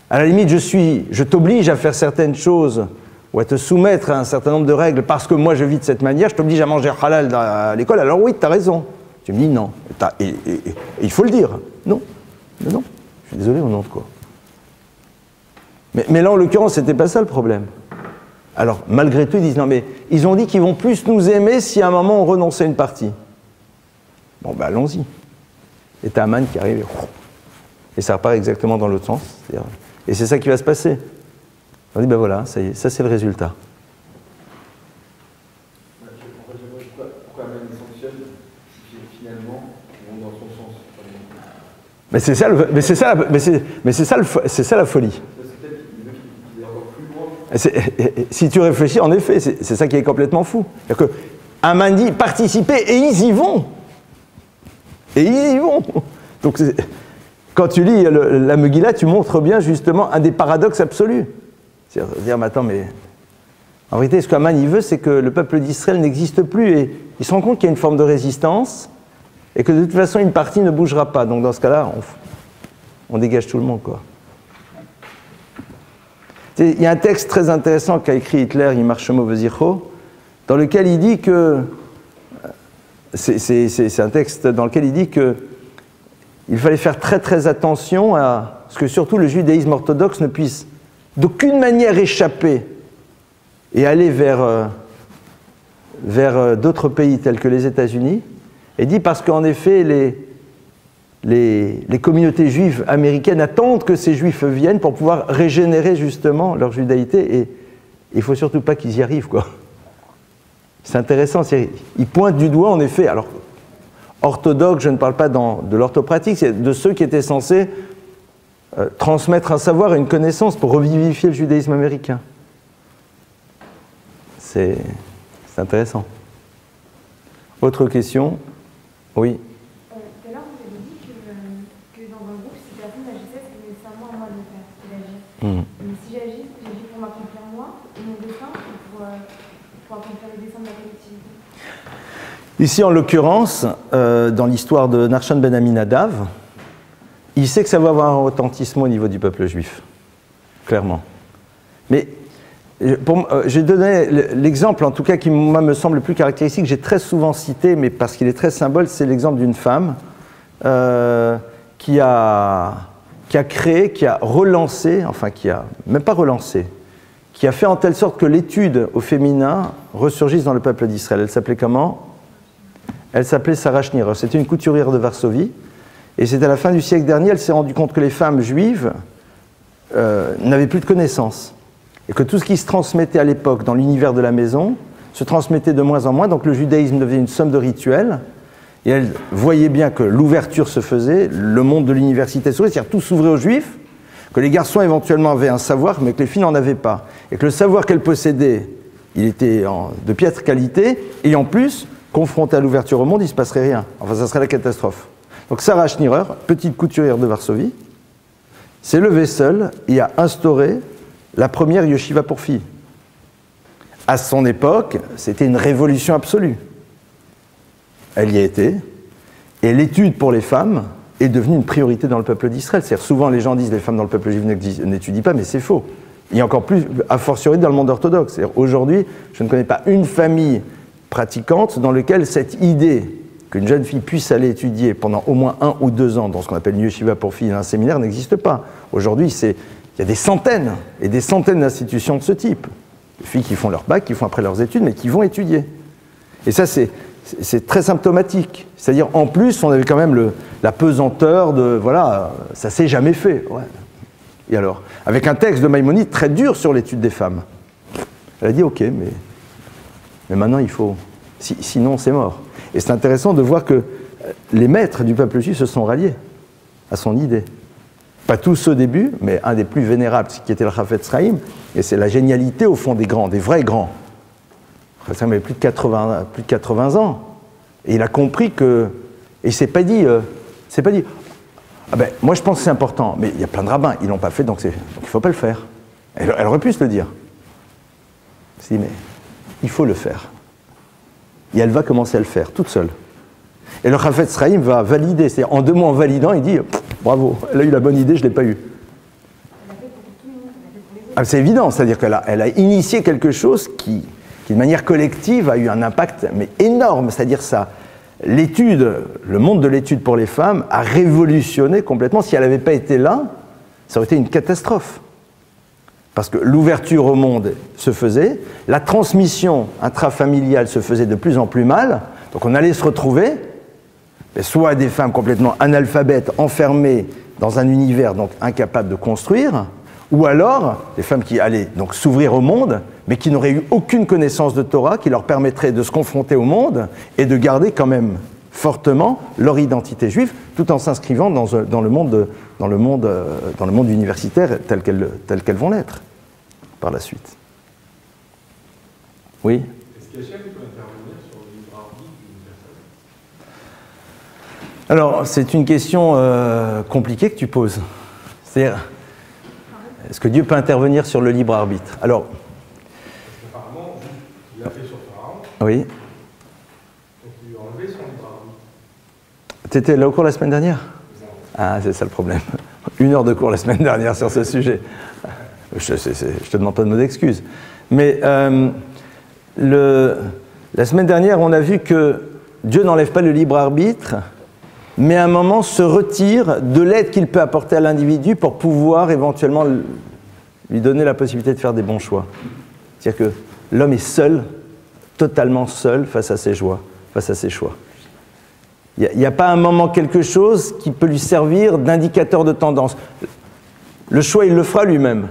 Speaker 1: à la limite je t'oblige à faire certaines choses ou à te soumettre à un certain nombre de règles parce que moi je vis de cette manière, je t'oblige à manger halal à l'école, alors oui, tu as raison. Tu me dis non, et il faut le dire, non, je suis désolé au nom de quoi. Mais là en l'occurrence c'était pas ça le problème. Alors, malgré tout, ils disent, non mais, ils ont dit qu'ils vont plus nous aimer si à un moment on renonçait à une partie. Bon, ben allons-y. Et t'as Haman qui arrive, et ça repart exactement dans l'autre sens. Et c'est ça qui va se passer. On dit, ben voilà, ça y est, ça c'est le résultat.
Speaker 2: Pourquoi Haman sanctionne si finalement ils vont dans son sens?
Speaker 1: Mais c'est ça la folie. Si tu réfléchis, en effet, c'est ça qui est complètement fou. C'est-à-dire que Haman dit participer et ils y vont. Et ils y vont. Donc, quand tu lis la Megillah, tu montres bien justement un des paradoxes absolus. C'est-à-dire, attends, mais en vérité, ce qu'Aman il veut, c'est que le peuple d'Israël n'existe plus. Et il se rend compte qu'il y a une forme de résistance et que de toute façon, une partie ne bougera pas. Donc, dans ce cas-là, on dégage tout le monde, quoi. Il y a un texte très intéressant qu'a écrit Hitler, Yimar Shlomo Vezicho, dans lequel il dit que c'est un texte dans lequel il dit que il fallait faire très très attention à ce que surtout le judaïsme orthodoxe ne puisse d'aucune manière échapper et aller vers d'autres pays tels que les États-Unis. Et dit parce qu'en effet les communautés juives américaines attendent que ces juifs viennent pour pouvoir régénérer justement leur judaïté et il ne faut surtout pas qu'ils y arrivent, quoi. C'est intéressant, ils pointent du doigt en effet, alors orthodoxe, je ne parle pas de l'orthopratique, c'est de ceux qui étaient censés transmettre un savoir et une connaissance pour revivifier le judaïsme américain. C'est intéressant. Autre question? Oui.
Speaker 3: Tout à l'heure, vous avez dit que dans un groupe, si personne n'agissait, c'est nécessairement à moi de le faire, d'agir. Mais si j'agis pour m'accomplir moi, et mon destin, pour accomplir le destin de la collectivité.
Speaker 1: Ici, en l'occurrence, dans l'histoire de Nachshon ben Aminadav, il sait que ça va avoir un retentissement au niveau du peuple juif, clairement. Mais j'ai donné l'exemple, en tout cas, qui moi, me semble le plus caractéristique, que j'ai très souvent cité, mais parce qu'il est très symbole, c'est l'exemple d'une femme qui a créé, qui a relancé, enfin qui a même pas relancé, qui a fait en telle sorte que l'étude au féminin ressurgisse dans le peuple d'Israël. Elle s'appelait comment? Elle s'appelait Sarah Schneer. C'était une couturière de Varsovie, et c'était à la fin du siècle dernier, elle s'est rendue compte que les femmes juives n'avaient plus de connaissances. Et que tout ce qui se transmettait à l'époque dans l'univers de la maison se transmettait de moins en moins, donc le judaïsme devenait une somme de rituels, et elle voyait bien que l'ouverture se faisait, le monde de l'université s'ouvrait, c'est-à-dire tout s'ouvrait aux juifs, que les garçons éventuellement avaient un savoir, mais que les filles n'en avaient pas, et que le savoir qu'elles possédaient, il était de piètre qualité, et en plus, confronté à l'ouverture au monde, il ne se passerait rien. Enfin, ça serait la catastrophe. Donc Sarah Schneer, petite couturière de Varsovie, s'est levée seule et a instauré la première yeshiva pour filles. À son époque, c'était une révolution absolue. Elle y a été, et l'étude pour les femmes est devenue une priorité dans le peuple d'Israël. C'est-à-dire, souvent les gens disent que les femmes dans le peuple juif n'étudient pas, mais c'est faux. Il y a encore plus, a fortiori dans le monde orthodoxe. C'est-à-dire, aujourd'hui, je ne connais pas une famille pratiquante dans laquelle cette idée qu'une jeune fille puisse aller étudier pendant au moins 1 ou 2 ans dans ce qu'on appelle une yeshiva pour filles, un séminaire, n'existe pas. Aujourd'hui, il y a des centaines et des centaines d'institutions de ce type. Des filles qui font leur bac, qui font après leurs études, mais qui vont étudier. Et ça, c'est très symptomatique. C'est-à-dire, en plus, on avait quand même la pesanteur de, voilà, ça s'est jamais fait. Ouais. Et alors, avec un texte de Maïmonide très dur sur l'étude des femmes. Elle a dit, ok, mais maintenant il faut, sinon c'est mort. Et c'est intéressant de voir que les maîtres du peuple juif se sont ralliés à son idée. Pas tous au début, mais un des plus vénérables, qui était le Chafetz Chaim, et c'est la génialité au fond des grands, des vrais grands. Le Chafetz Chaim avait plus de 80 ans, et il a compris que, et il s'est pas dit, ah ben, moi je pense que c'est important, mais il y a plein de rabbins, ils l'ont pas fait, donc il ne faut pas le faire. Elle aurait pu se le dire. Elle s'est dit, mais il faut le faire. Et elle va commencer à le faire, toute seule. Et le Chafetz Chaim va valider, c'est-à-dire en 2 mots en validant, il dit bravo, elle a eu la bonne idée, je ne l'ai pas eue. Ah, c'est évident, c'est-à-dire qu'elle a initié quelque chose qui, de manière collective, a eu un impact mais énorme, c'est-à-dire ça. L'étude, le monde de l'étude pour les femmes a révolutionné complètement. Si elle n'avait pas été là, ça aurait été une catastrophe. Parce que l'ouverture au monde se faisait, la transmission intrafamiliale se faisait de plus en plus mal, donc on allait se retrouver soit des femmes complètement analphabètes, enfermées dans un univers donc incapables de construire, ou alors des femmes qui allaient donc s'ouvrir au monde, mais qui n'auraient eu aucune connaissance de Torah, qui leur permettrait de se confronter au monde et de garder quand même fortement leur identité juive, tout en s'inscrivant dans le monde universitaire tel qu'elles vont l'être par la suite. Oui. Est-ce qu'Hachem peut intervenir sur le libre arbitre d'une Alors, c'est une question compliquée que tu poses. C'est-à-dire, est-ce que Dieu peut intervenir sur le libre arbitre? Alors,
Speaker 4: apparemment, il l'a fait sur Pharaon.
Speaker 1: oui.
Speaker 4: Donc il lui a enlevé son libre arbitre.
Speaker 1: Tu étais là au cours la semaine dernière? Ah, c'est ça le problème. 1 heure de cours la semaine dernière sur ce sujet. Je te demande pas de mots d'excuses. Mais la semaine dernière, on a vu que Dieu n'enlève pas le libre arbitre, mais à un moment se retire de l'aide qu'il peut apporter à l'individu pour pouvoir éventuellement lui donner la possibilité de faire des bons choix. C'est-à-dire que l'homme est seul, totalement seul face à ses joies, face à ses choix. Il n'y a pas un moment quelque chose qui peut lui servir d'indicateur de tendance. Le choix, il le fera lui-même.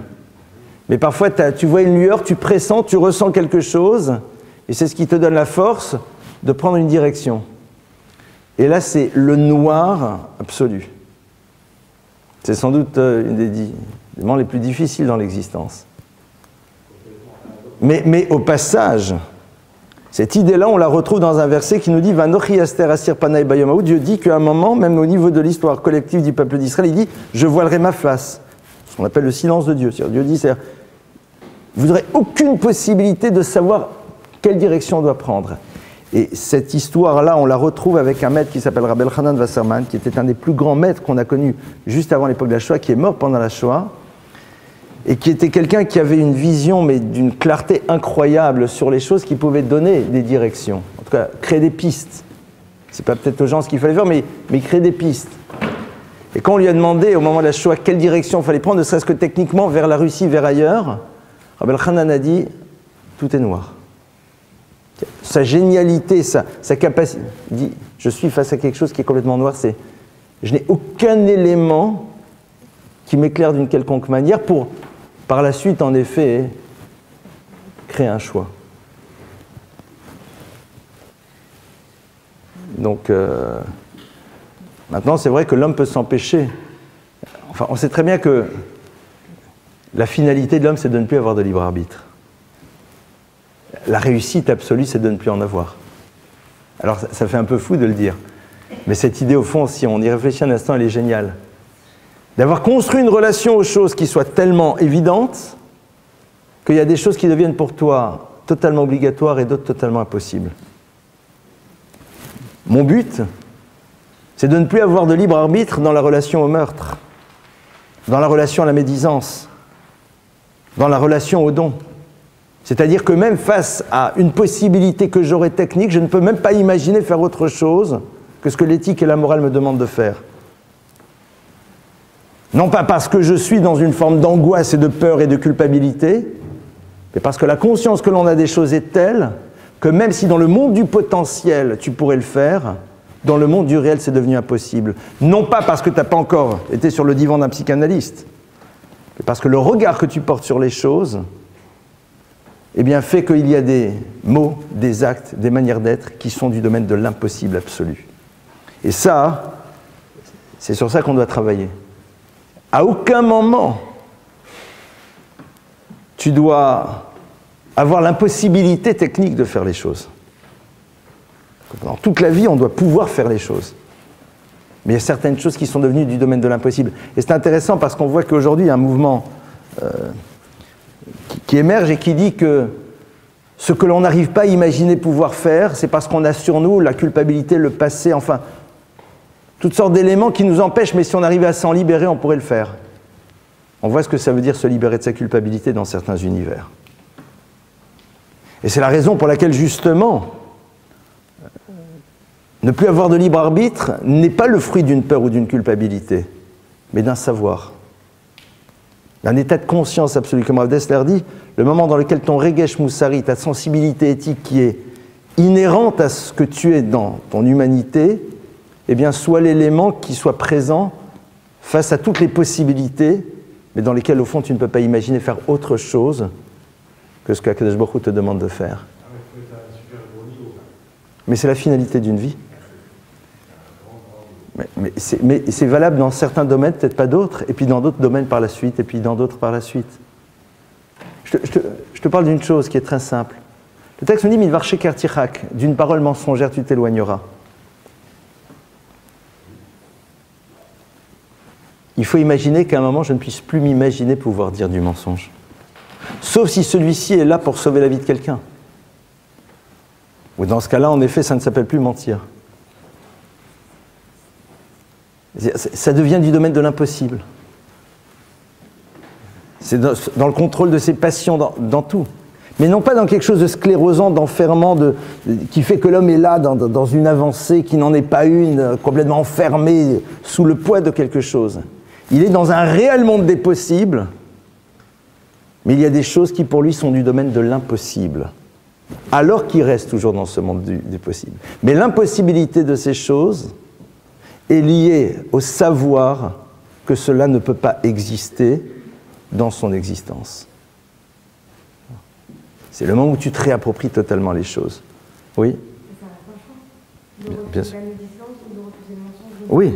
Speaker 1: Mais parfois, tu vois une lueur, tu pressens, tu ressens quelque chose, et c'est ce qui te donne la force de prendre une direction. Et là, c'est le noir absolu. C'est sans doute une des moments les plus difficiles dans l'existence. Mais au passage, cette idée-là, on la retrouve dans un verset qui nous dit « Vanochi aster asir panai bayom » Dieu dit qu'à un moment, même au niveau de l'histoire collective du peuple d'Israël, il dit « Je voilerai ma face ». Ce qu'on appelle le silence de Dieu. Dieu dit « Vous n'aurez aucune possibilité de savoir quelle direction on doit prendre ». Et cette histoire-là, on la retrouve avec un maître qui s'appelle Rabbi Elchanan Wasserman, qui était un des plus grands maîtres qu'on a connus juste avant l'époque de la Shoah, qui est mort pendant la Shoah, et qui était quelqu'un qui avait une vision, mais d'une clarté incroyable sur les choses, qui pouvait donner des directions, en tout cas créer des pistes. C'est pas peut-être aux gens ce qu'il fallait faire, mais créer des pistes. Et quand on lui a demandé au moment de la Shoah quelle direction il fallait prendre, ne serait-ce que techniquement vers la Russie, vers ailleurs, Rabbi Elchanan a dit « Tout est noir ». Sa génialité, sa capacité, il dit « Je suis face à quelque chose qui est complètement noir, je n'ai aucun élément qui m'éclaire d'une quelconque manière pour, par la suite, en effet, créer un choix. » Donc, maintenant, c'est vrai que l'homme peut s'empêcher. Enfin, on sait très bien que la finalité de l'homme, c'est de ne plus avoir de libre arbitre. La réussite absolue, c'est de ne plus en avoir. Alors, ça fait un peu fou de le dire. Mais cette idée, au fond, si on y réfléchit un instant, elle est géniale. D'avoir construit une relation aux choses qui soit tellement évidente qu'il y a des choses qui deviennent pour toi totalement obligatoires et d'autres totalement impossibles. Mon but, c'est de ne plus avoir de libre arbitre dans la relation au meurtre, dans la relation à la médisance, dans la relation au don. C'est-à-dire que même face à une possibilité que j'aurais technique, je ne peux même pas imaginer faire autre chose que ce que l'éthique et la morale me demandent de faire. Non pas parce que je suis dans une forme d'angoisse et de peur et de culpabilité, mais parce que la conscience que l'on a des choses est telle que même si dans le monde du potentiel tu pourrais le faire, dans le monde du réel c'est devenu impossible. Non pas parce que tu n'as pas encore été sur le divan d'un psychanalyste, mais parce que le regard que tu portes sur les choses eh bien, fait qu'il y a des mots, des actes, des manières d'être qui sont du domaine de l'impossible absolu. Et ça, c'est sur ça qu'on doit travailler. À aucun moment, tu dois avoir l'impossibilité technique de faire les choses. Dans toute la vie, on doit pouvoir faire les choses. Mais il y a certaines choses qui sont devenues du domaine de l'impossible. Et c'est intéressant parce qu'on voit qu'aujourd'hui, il y a un mouvement qui émerge et qui dit que ce que l'on n'arrive pas à imaginer pouvoir faire, c'est parce qu'on a sur nous la culpabilité, le passé, enfin, toutes sortes d'éléments qui nous empêchent, mais si on arrivait à s'en libérer, on pourrait le faire. On voit ce que ça veut dire se libérer de sa culpabilité dans certains univers. Et c'est la raison pour laquelle, justement, ne plus avoir de libre arbitre n'est pas le fruit d'une peur ou d'une culpabilité, mais d'un savoir. D'un état de conscience absolu. Comme Rav Dessler dit, le moment dans lequel ton regesh moussari, ta sensibilité éthique qui est inhérente à ce que tu es dans ton humanité, eh bien, soit l'élément qui soit présent face à toutes les possibilités, mais dans lesquelles, au fond, tu ne peux pas imaginer faire autre chose que ce qu'Akadosh Baruch Hu te demande de faire. Mais c'est la finalité d'une vie. Mais c'est valable dans certains domaines, peut-être pas d'autres, et puis dans d'autres domaines par la suite, et puis dans d'autres par la suite. Je te parle d'une chose qui est très simple. Le texte nous dit « Milvar sheker tichak » d'une parole mensongère tu t'éloigneras. il faut imaginer qu'à un moment, je ne puisse plus m'imaginer pouvoir dire du mensonge. Sauf si celui-ci est là pour sauver la vie de quelqu'un. Ou dans ce cas-là, en effet, ça ne s'appelle plus mentir. Ça devient du domaine de l'impossible. C'est dans le contrôle de ses passions, dans tout. Mais non pas dans quelque chose de sclérosant, d'enfermant, qui fait que l'homme est là dans une avancée qui n'en est pas une, complètement enfermé sous le poids de quelque chose. Il est dans un réel monde des possibles, mais il y a des choses qui pour lui sont du domaine de l'impossible, alors qu'il reste toujours dans ce monde du possible. Mais l'impossibilité de ces choses est liée au savoir que cela ne peut pas exister dans son existence. C'est le moment où tu te réappropries totalement les choses. Oui ? Bien sûr. Oui,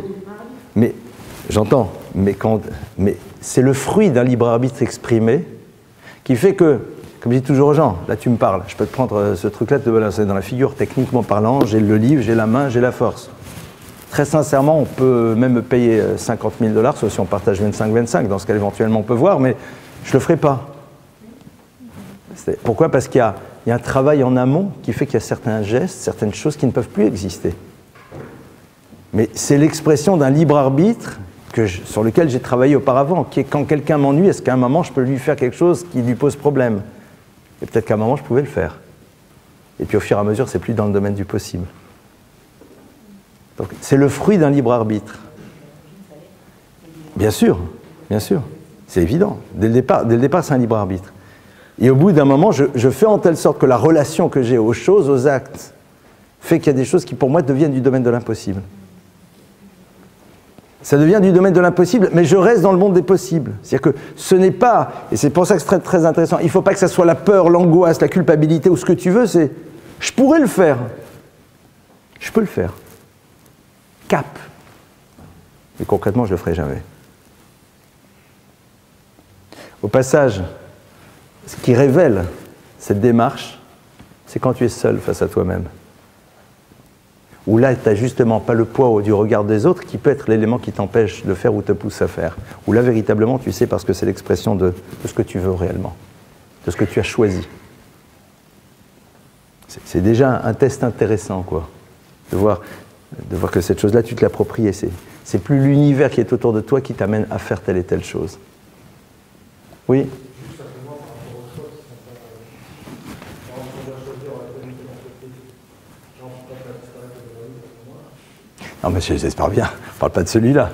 Speaker 1: mais j'entends, mais c'est le fruit d'un libre arbitre exprimé qui fait que, comme je dis toujours aux gens, là tu me parles, je peux te prendre ce truc-là, te balancer dans la figure, techniquement parlant, j'ai le livre, j'ai la main, j'ai la force. Très sincèrement, on peut même me payer 50 000 $, sauf si on partage 25-25, dans ce cas éventuellement on peut voir, mais je ne le ferai pas. Pourquoi ? Parce qu'il y a un travail en amont qui fait qu'il y a certains gestes, certaines choses qui ne peuvent plus exister. Mais c'est l'expression d'un libre arbitre sur lequel j'ai travaillé auparavant, qui est quand quelqu'un m'ennuie, est-ce qu'à un moment je peux lui faire quelque chose qui lui pose problème ? Et peut-être qu'à un moment je pouvais le faire. Et puis au fur et à mesure, c'est plus dans le domaine du possible. Donc c'est le fruit d'un libre arbitre. Bien sûr, c'est évident. Dès le départ, c'est un libre arbitre. Et au bout d'un moment, je fais en telle sorte que la relation que j'ai aux choses, aux actes, fait qu'il y a des choses qui pour moi deviennent du domaine de l'impossible. Ça devient du domaine de l'impossible, mais je reste dans le monde des possibles. C'est-à-dire que ce n'est pas, et c'est pour ça que c'est très, très intéressant, il ne faut pas que ça soit la peur, l'angoisse, la culpabilité ou ce que tu veux, c'est je pourrais le faire. Je peux le faire. Cap. Mais concrètement, je ne le ferai jamais. Au passage, ce qui révèle cette démarche, c'est quand tu es seul face à toi-même. Où là, tu n'as justement pas le poids du regard des autres qui peut être l'élément qui t'empêche de faire ou te pousse à faire. Où là, véritablement, tu sais parce que c'est l'expression de ce que tu veux réellement, de ce que tu as choisi. C'est déjà un test intéressant, quoi, de voir que cette chose-là, tu te l'appropries et c'est plus l'univers qui est autour de toi qui t'amène à faire telle et telle chose. Oui ? Non, mais j'espère bien. On ne parle pas de celui-là.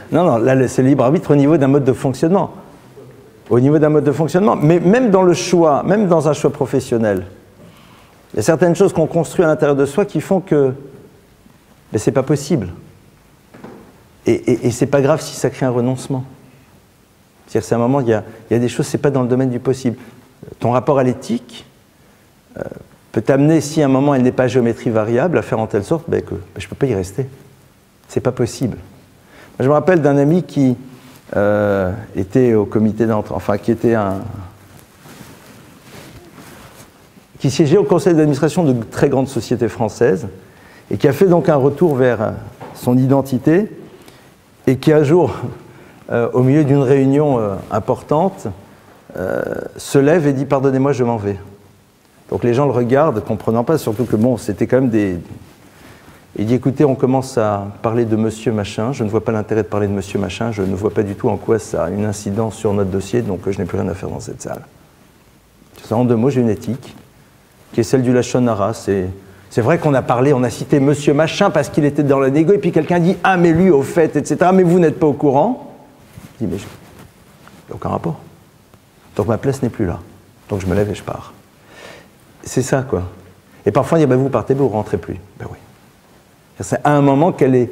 Speaker 1: Non, là, c'est le libre arbitre au niveau d'un mode de fonctionnement. Au niveau d'un mode de fonctionnement. Mais même dans le choix, même dans un choix professionnel, il y a certaines choses qu'on construit à l'intérieur de soi qui font que c'est pas possible. Et c'est pas grave si ça crée un renoncement. C'est-à-dire qu'à un moment, il y a des choses, c'est pas dans le domaine du possible. Ton rapport à l'éthique peut t'amener, si à un moment elle n'est pas géométrie variable, à faire en telle sorte que je ne peux pas y rester. C'est pas possible. Moi, je me rappelle d'un ami qui était au comité qui siégeait au conseil d'administration de très grandes sociétés françaises et qui a fait donc un retour vers son identité et qui un jour, au milieu d'une réunion importante, se lève et dit « Pardonnez-moi, je m'en vais ». Donc les gens le regardent, comprenant pas, surtout que c'était quand même des... Il dit, écoutez, on commence à parler de monsieur machin, je ne vois pas l'intérêt de parler de monsieur machin, je ne vois pas du tout en quoi ça a une incidence sur notre dossier, donc je n'ai plus rien à faire dans cette salle. En 2 mots, j'ai une éthique, qui est celle du Lachon Hara. C'est vrai qu'on a cité monsieur machin parce qu'il était dans la négo, et puis quelqu'un dit, ah mais lui au fait, etc., mais vous n'êtes pas au courant. Je dis, mais il n'y a aucun rapport. Donc ma place n'est plus là. Donc je me lève et je pars. C'est ça, quoi. Et parfois, on dit, vous partez, vous ne rentrez plus. Ben oui. C'est à un moment, quelle est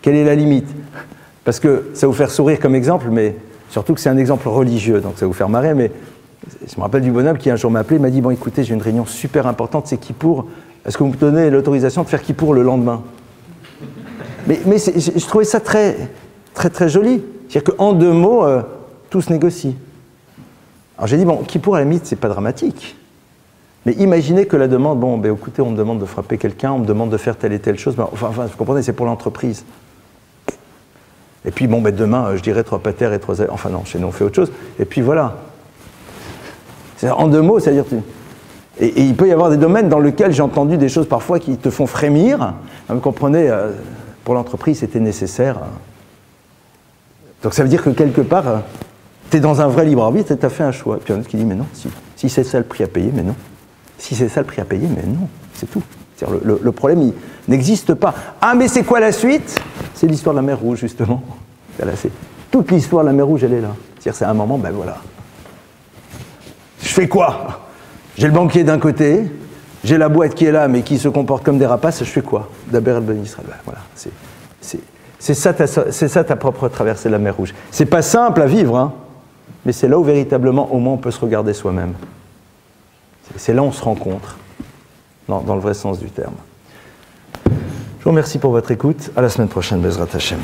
Speaker 1: la limite ? Parce que ça va vous faire sourire comme exemple, mais surtout que c'est un exemple religieux, donc ça va vous faire marrer, mais je me rappelle du bonhomme qui un jour m'a appelé, il m'a dit, bon écoutez, j'ai une réunion super importante, c'est Kippour, est-ce que vous me donnez l'autorisation de faire Kippour le lendemain ? Mais je trouvais ça très, très, très joli. C'est-à-dire qu'en 2 mots, tout se négocie. Alors j'ai dit, Kippour, à la limite, c'est pas dramatique. Mais imaginez que la demande, écoutez, on me demande de frapper quelqu'un, on me demande de faire telle et telle chose, enfin, vous comprenez, c'est pour l'entreprise. Et puis, bon, ben, demain, je dirais 3 pater et 3... Enfin non, chez nous, on fait autre chose. Et puis voilà. En 2 mots, c'est-à-dire... Et il peut y avoir des domaines dans lesquels j'ai entendu des choses parfois qui te font frémir. Vous comprenez, pour l'entreprise, c'était nécessaire. Donc ça veut dire que quelque part, tu es dans un vrai libre arbitre et tu as fait un choix. Puis il y en a un autre qui dit, mais non, si c'est ça le prix à payer, mais non. Si c'est ça le prix à payer, mais non, c'est tout. Le problème, il n'existe pas. Ah, mais c'est quoi la suite? C'est l'histoire de la mer Rouge, justement. Voilà, toute l'histoire de la mer Rouge, elle est là. C'est-à-dire, c'est un moment, ben voilà. Je fais quoi? J'ai le banquier d'un côté, j'ai la boîte qui est là, mais qui se comporte comme des rapaces, je fais quoi? D'Aber el Ben Israël. Ben, voilà, c'est ça ta propre traversée de la mer Rouge. C'est pas simple à vivre, hein, mais c'est là où véritablement, au moins, on peut se regarder soi-même. C'est là où on se rencontre, dans le vrai sens du terme. Je vous remercie pour votre écoute. À la semaine prochaine, Bezrat Hashem.